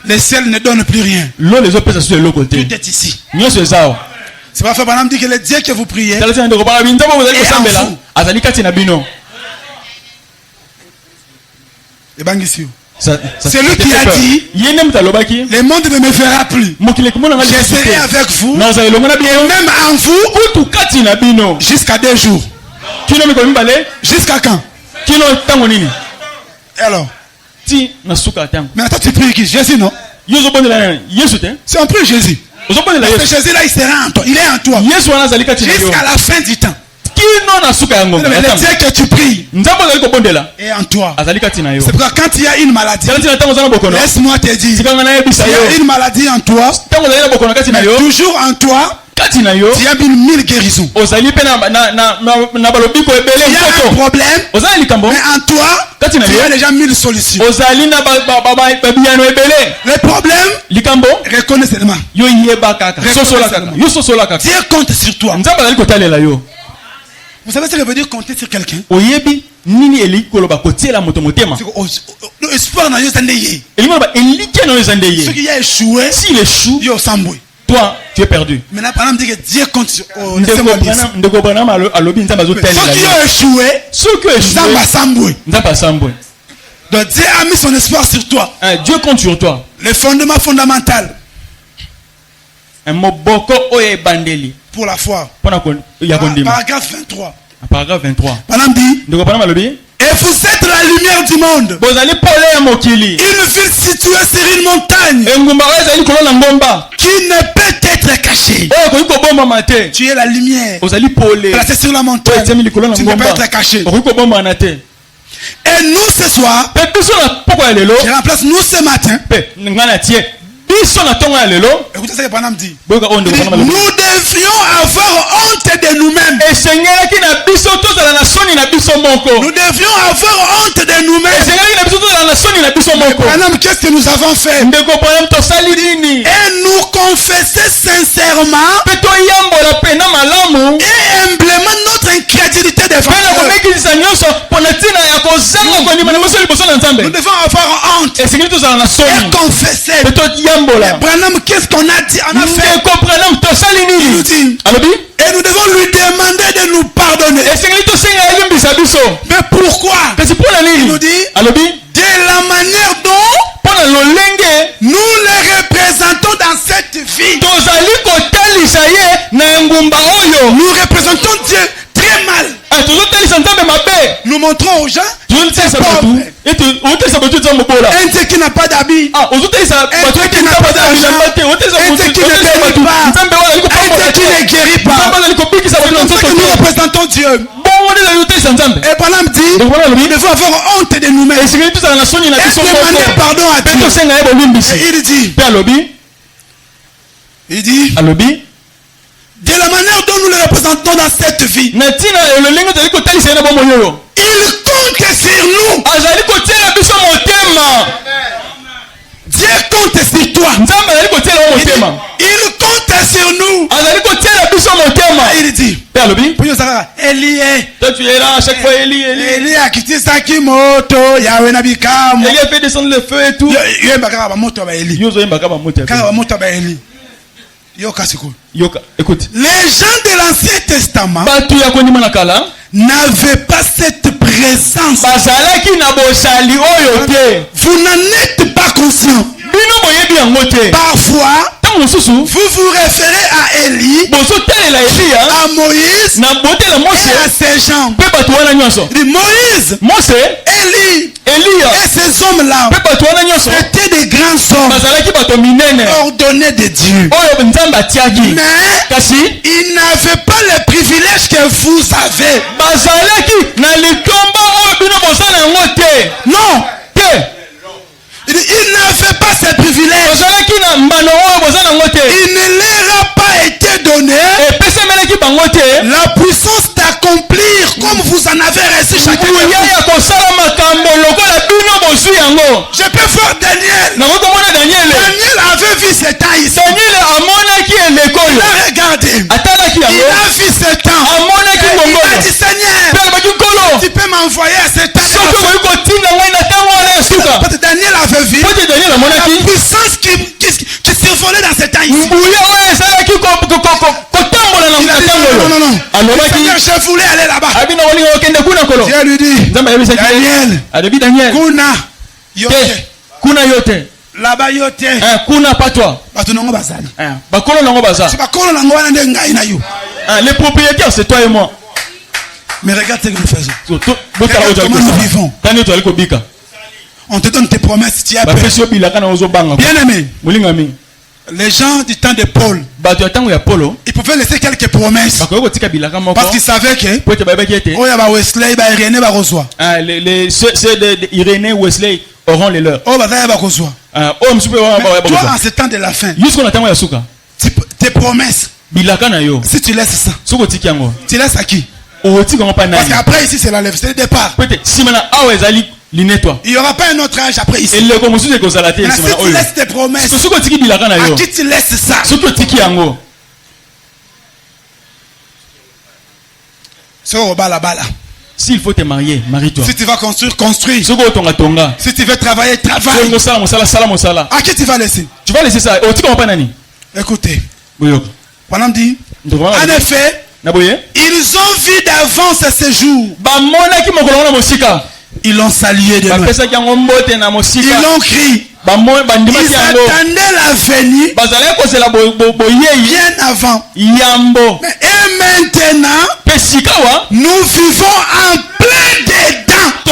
le ciel ne donne plus rien. Tout est ici. C'est pas fait par dit que le Dieu que vous priez. C'est lui qui a dit, le monde ne me verra plus. Je serai avec vous, même en vous, jusqu'à 2 jours. Jusqu'à quand? Alors. Mais attends, tu pries qui? Jésus, non? C'est un peu Jésus. Parce que Jésus là, il sera en toi. Il est en toi. Jusqu'à la fin du temps. Le Dieu que tu pries est en toi. C'est pourquoi quand il y a une maladie, laisse-moi te dire, il y a une maladie en toi, mais toujours en toi, il y a 1000 guérisons. Il y a un problème, mais en toi, il y a déjà 1000 solutions. Le problème, reconnais seulement. Dieu compte sur toi. Vous savez ce que veut dire compter sur quelqu'un? Espoir n'a ce qui a échoué, s'il échoue, toi, tu es perdu. Maintenant, par exemple, dit que Dieu compte sur ceux qui ont échoué, donc Dieu a mis son espoir sur toi. Dieu compte sur toi. Le fondement fondamental pour la foi. Paragraphe 23. Paragraphe 23. Dit, et vous êtes la lumière du monde. Une ville située sur une montagne qui ne peut être cachée. Tu es la lumière placée sur la montagne. Tu ne peux pas être caché. Et nous ce soir, je remplace nous ce matin. Écoutez ce que Branham dit. Nous devions avoir honte de nous-mêmes. Nous devions avoir honte de nous-mêmes. Branham, qu'est-ce que nous avons fait? Et nous confesser sincèrement et humblement notre incrédulité devant Dieu. Nous devons avoir honte et confesser. Branham, qu'est-ce qu'on a dit? On a fait. Il nous dit. Et nous devons lui demander de nous pardonner. Mais pourquoi? Il nous dit. De la manière dont nous les représentons dans cette vie. Nous représentons Dieu très mal. Nous montrons aux gens un Dieu qui n'a pas d'habit, un Dieu qui n'a pas d'argent, un Dieu qui ne bénit pas, un Dieu qui ne guérit pas. C'est pour ça que nous représentons Dieu. Et Branham dit, nous devons avoir honte de nous-mêmes et demander pardon à Dieu. Et il dit, de la manière dont nous le représentons dans cette vie, il compte sur nous. Dieu compte sur toi. Il compte sur nous. Il dit, Eli à chaque fois Eli a quitté Sakimoto, Yahweh Nabikam. Eli a fait descendre le feu et tout. Écoute. Les gens de l'Ancien Testament n'avaient pas cette présence. Vous n'en êtes pas conscient. Parfois, vous vous référez à Élie, à Moïse et à ces gens. Moïse, Élie et ces hommes-là étaient des grands hommes ordonnés de Dieu. Mais ils n'avaient pas le privilège que vous avez. Non. Il n'avait pas ce privilège. Il ne leur a pas été donné la puissance d'accomplir comme vous en avez reçu chacun. Je peux voir Daniel. Daniel avait vu ce temps ici. Il a regardé. Il a vu ce temps. Il a dit, Seigneur, tu peux m'envoyer à ce temps. Daniel avait vu la puissance qui survolait dans ce temps ici. Seigneur, je voulais aller là-bas. Dieu lui dit, Daniel, kuna yote. Là-bas yote. Kuna pas toi. Les propriétaires, c'est toi et moi. Mais regarde ce que nous faisons. Regarde comment nous vivons. On te donne tes promesses, tu as peur. Bien aimé. Les gens du temps de Paul, ils pouvaient laisser quelques promesses parce qu'ils savaient que ceux d'Irénée Wesley auront les leurs. Toi, en ce temps de la fin, tes promesses, si tu laisses ça, tu laisses à qui? Parce qu'après ici c'est la lèvre, c'est le départ. Il n'y aura pas un autre âge après ici. Si tu laisses tes promesses, à qui tu laisses ça? S'il faut te marier, marie-toi. Si tu vas construire, construis. Si tu veux travailler, travaille. À qui tu vas laisser? Tu vas laisser ça. Écoutez. Pendant dit, en effet, ils ont vu d'avance ce jour. Ils l'ont salué de loin. Ils l'ont crié. Ils attendaient la venue bien avant. Mais et maintenant, nous vivons en plein dedans. Et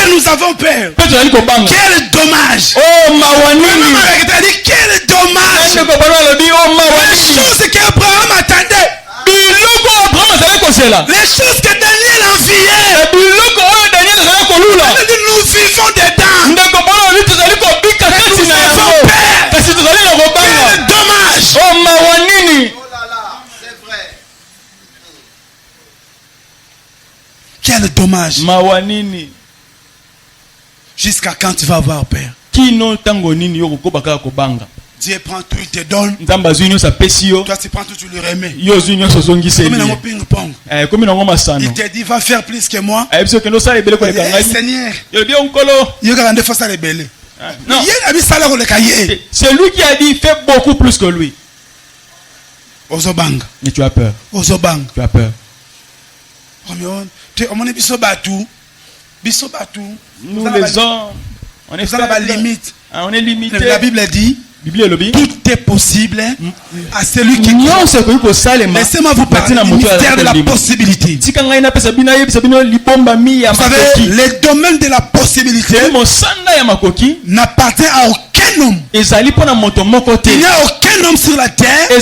nous avons peur. Quel dommage. Quel dommage. Les choses qu'Abraham attendait. Les choses que Daniel enviait. Nous vivons dedans. Nous avons peur. Quel dommage. Quel dommage. Jusqu'à quand tu vas avoir peur? Dieu prend tout, il te donne. Toi tu prends tout, tu le remets. Comme un ping-pong. Il te dit va faire plus que moi. Seigneur, il y a des fois ça les belles. C'est lui qui a dit fais beaucoup plus que lui. Ozobang. Et tu as peur. Ozobang. Tu as peur. Nous les hommes, on est limite. On est limité. La Bible dit tout est possible à celui qui croit. Laissez-moi vous parler du mystère de la possibilité. Vous savez, le domaine de la possibilité n'appartient à aucun homme. Il n'y a aucun homme sur la terre qui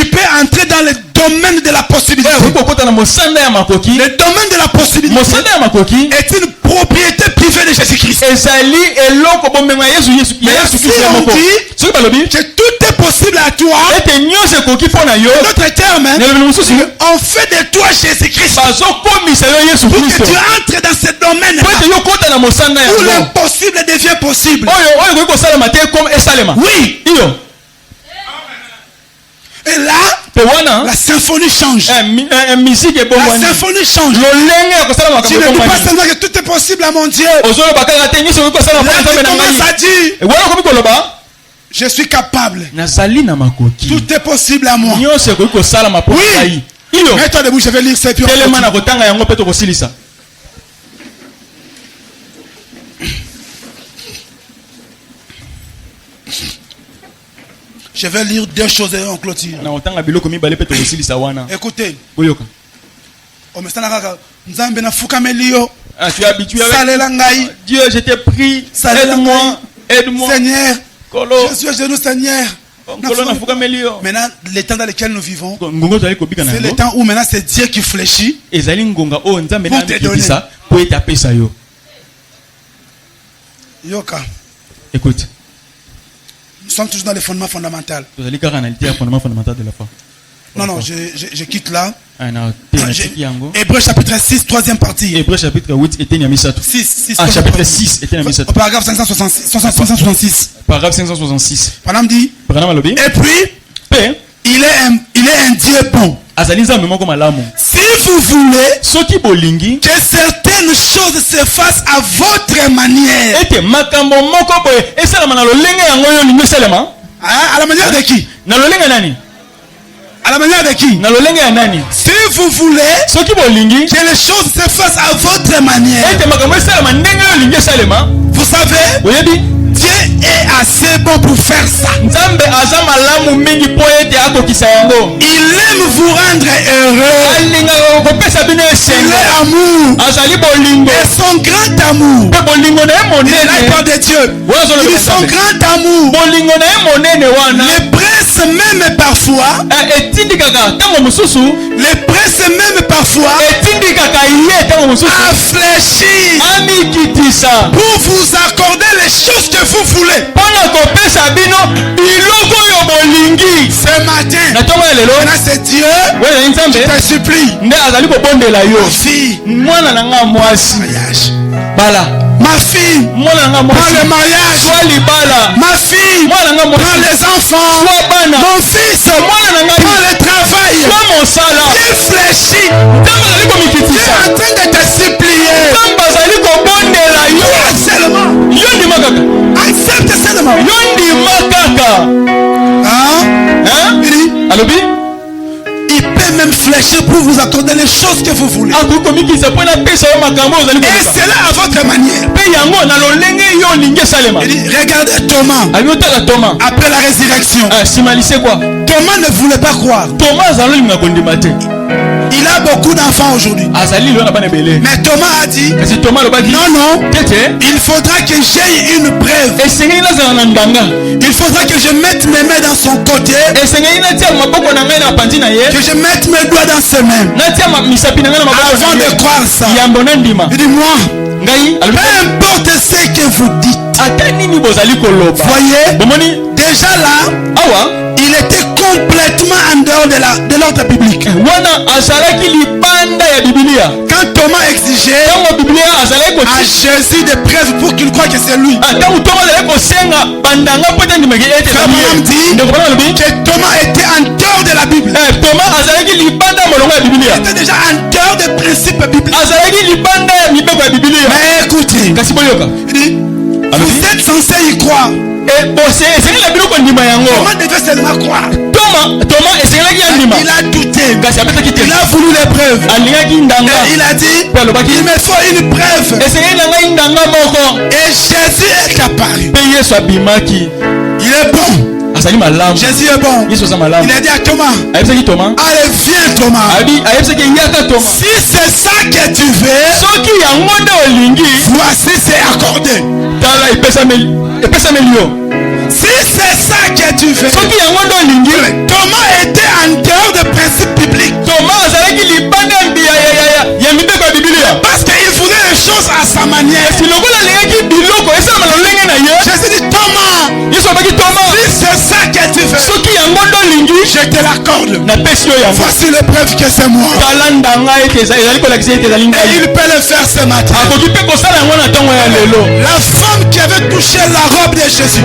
peut entrer dans le domaine de la possibilité. Le domaine de la possibilité est une propriété privée de Jésus-Christ. Que tout est possible à toi. Notre terme, on fait de toi Jésus-Christ pour que tu entres dans ce domaine où l'impossible devient possible. Oui. Et là, la symphonie change. La symphonie change. Tu ne dis pas seulement que tout est possible à mon Dieu. Là, tu commences à dire, je suis capable. Tout est possible à moi. Oui. Mets-toi debout, je vais lire ça. Je vais lire deux choses et on clôture. Écoutez. Tu es habitué avec Dieu, je t'ai pris. Aide-moi. Aide-moi. Seigneur. Je suis à genoux, Seigneur. Maintenant, le temps dans lequel nous vivons, c'est le temps où maintenant c'est Dieu qui fléchit pour te donner. Yoka. Écoute. Nous sommes toujours dans les fondements fondamentaux. De la foi. Non, je quitte là. Hébreux chapitre 6, troisième partie. Hébreux chapitre 8, chapitre 6, paragraphe 566. Paragraphe 566. Panam dit. Et puis, il est un Dieu bon. Si vous voulez que certaines choses se fassent à votre manière. À la manière de qui? À la manière de qui? Si vous voulez que les choses se fassent à votre manière. Vous savez, Dieu est assez bon pour faire ça. Il aime vous rendre heureux. amour. Et son grand amour. Il est la part de Dieu. Il est son grand amour. Les princes même parfois. Les princes même parfois. Affléchis. Pour vous accorder les choses que vous voulez. Ce matin, c'est Dieu qui te supplie. Ma fille, prends le mariage. Ma fille, prends les enfants. Mon fils, prends le travail. Réfléchis. Dieu est en train de te supplier. Accepte seulement. Il peut même fléchir pour vous accorder les choses que vous voulez. Et c'est là à votre manière. Il dit, regardez Thomas. Après la résurrection. Thomas ne voulait pas croire. Il a beaucoup d'enfants aujourd'hui. Mais Thomas a dit, non, il faudra que j'aie une preuve. Il faudra que je mette mes mains dans son côté. Que je mette mes doigts dans ses mains. Avant de croire ça. Il dit, moi, peu importe ce que vous dites. Voyez, déjà là, il était complètement en dehors de l'ordre biblique. Quand Thomas exigeait à Jésus des preuves pour qu'il croie que c'est lui, Abraham dit que Thomas était en dehors de la Bible. Il était déjà en dehors des principes bibliques. Mais écoutez, il dit, vous êtes censé y croire. Thomas devait seulement croire. Il a douté. Il a voulu les preuves. Et il a dit, il me faut une preuve. Et Jésus est apparu. Il est bon. Jésus est bon. Il a dit à Thomas, allez viens Thomas. Si c'est ça que tu veux, voici c'est accordé. Si c'est ça que tu veux, Thomas était en dehors des principes bibliques. Parce qu'il voulait les choses à sa manière. Jésus dit Thomas, si c'est ça que tu veux, je te l'accorde. Voici les preuves que c'est moi. Et il peut le faire ce matin. La femme qui avait touché la robe de Jésus,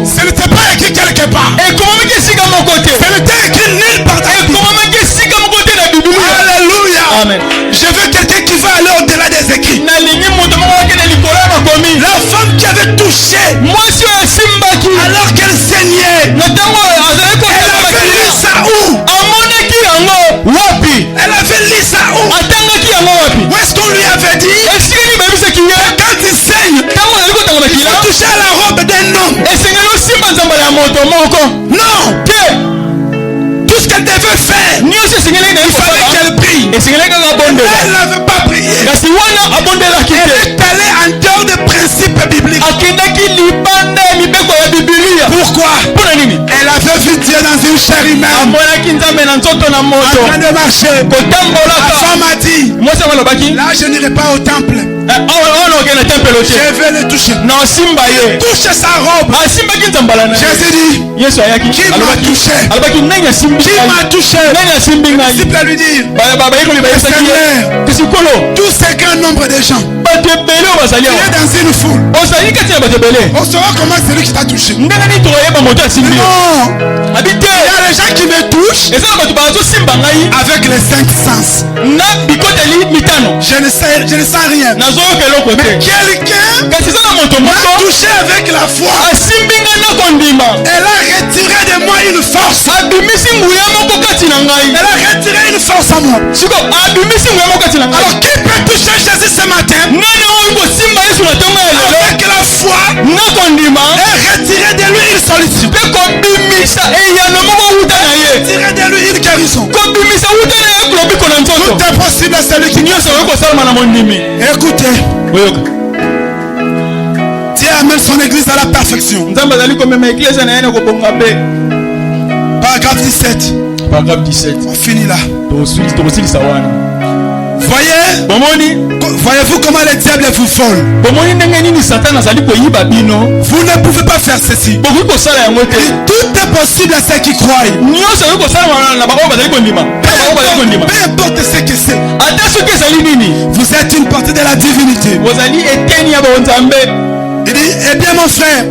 ce n'était pas écrit quelque part. Ce n'était écrit nulle part. Alléluia. Amen. Je veux quelqu'un qui va aller au-delà des écrits. La femme qui avait touché alors qu'elle saignait, elle avait lu ça où? Elle avait lu ça où? Où est-ce qu'on lui avait dit que quand il saigne, il faut toucher à la robe d'un homme? Non. Tout ce qu'elle devait faire, il fallait qu'elle prie. Elle n'avait pas prié. Elle est allée en dehors des principes bibliques. Pourquoi? Elle avait vu Dieu dans une chair humaine, en train de marcher. La femme a dit, là je n'irai pas au temple. Je vais le toucher. Touche sa robe. Jésus dit, qui m'a touché? Qui m'a touché? Le disciple lui dit, Seigneur, tous ces grands nombres de gens, il est dans une foule. On saura comment c'est lui qui t'a touché. Non, il y a les gens qui me touchent avec les 5 sens. Je ne sens rien. Mais quelqu'un m'a touché avec la foi. Elle a retiré de moi une force. Elle a retiré une force à moi. Alors qui peut toucher Jésus ce matin avec la foi et retirer de lui une solitude, retirer de lui une guérison? Écoutez. Dieu amène son église à la perfection. Paragraphe 17. Paragraphe 17. On finit là. Voyez-vous comment le diable vous vole? Vous ne pouvez pas faire ceci. Tout est possible à ceux qui croient. Peu importe ce que c'est. Vous êtes une partie de la divinité. Il dit, eh bien mon frère,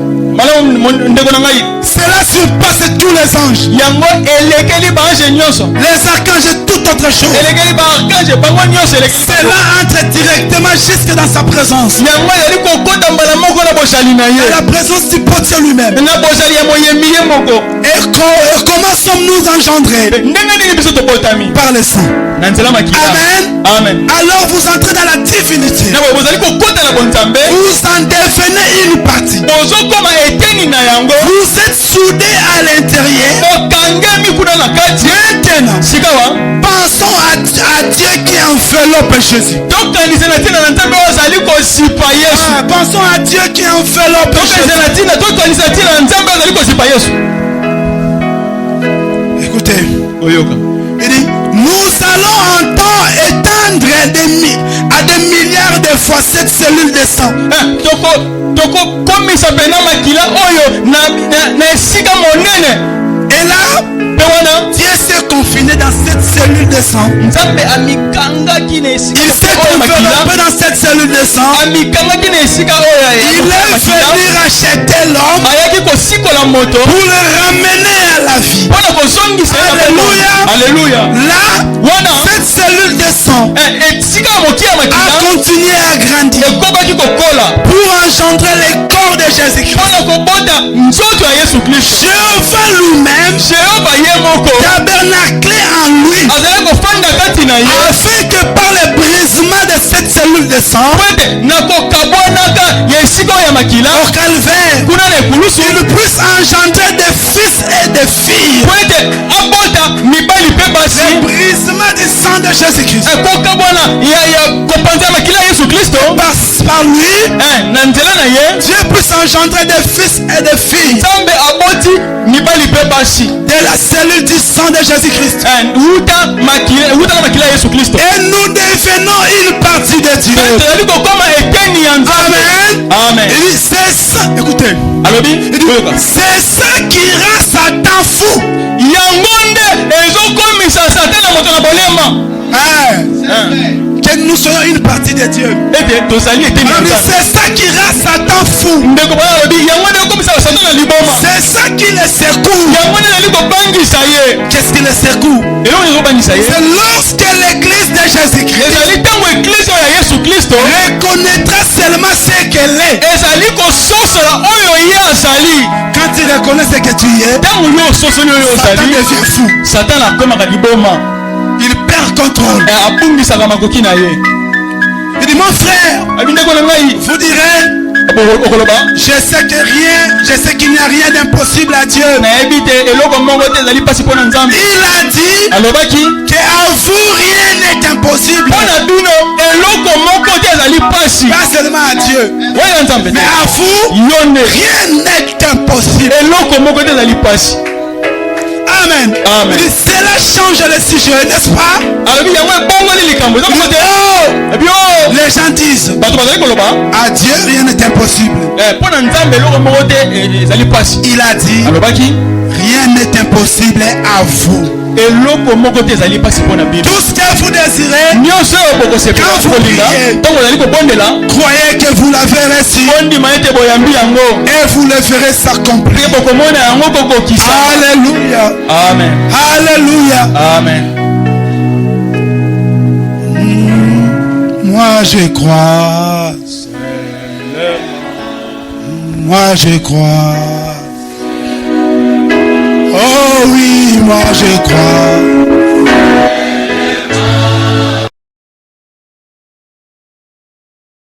cela surpasse tous les anges, les archanges et toute autre chose. Cela entre directement jusque dans sa présence. Et la présence du Dieu lui-même. Et comment sommes-nous engendrés? Par le sang. Amen. Alors vous entrez dans la divinité. Vous en devenez une partie. Vous êtes soudés à l'intérieur. Maintenant, pensons à Dieu qui enveloppe Jésus. Pensons à Dieu qui enveloppe Jésus. Écoutez. Il dit, nous allons encore étendre à des milliards de fois cette cellule de sang. Et là, Dieu s'est confiné dans cette cellule de sang. Il s'est enveloppé dans cette cellule de sang. Il est venu racheter l'homme pour le ramener à la vie. Alléluia. Là, cette cellule de sang a continué à grandir pour engendrer les corps de Jésus-Christ. Jéhovah lui-même tabernaclé en lui, afin que par le brisement de cette cellule de sang au calvaire, il puisse engendrer des fils et des filles. Le brisement du sang de Jésus-Christ, par lui, Dieu puisse engendrer des fils et des filles de la cellule du sang de Jésus-Christ. Et nous devenons une partie de Dieu. Amen. C'est ça. Écoutez. C'est ça qui rend Satan fou. Que nous soyons une partie de Dieu. C'est ça qui rend Satan fou. C'est ça qui le secoue. Qu'est-ce qui le secoue? C'est lorsque l'église de Jésus-Christ reconnaîtra seulement ce qu'elle est. Quand tu reconnais ce que tu es, Satan devient fou. Il perd contrôle. Il dit, mon frère, vous direz, je sais qu'il n'y a rien d'impossible à Dieu. Il a dit qu'à vous rien n'est impossible. Pas seulement à Dieu, mais à vous rien n'est impossible. Amen. Cela change le sujet, n'est-ce pas? Les gens disent, à Dieu rien n'est impossible. Il a dit, rien n'est impossible à vous. Tout ce que vous désirez, quand vous priez, croyez que vous l'avez reçu et vous le verrez s'accomplir. Alléluia. Amen. Alléluia. Amen. Moi je crois. Moi je crois. Oh oui, moi je crois.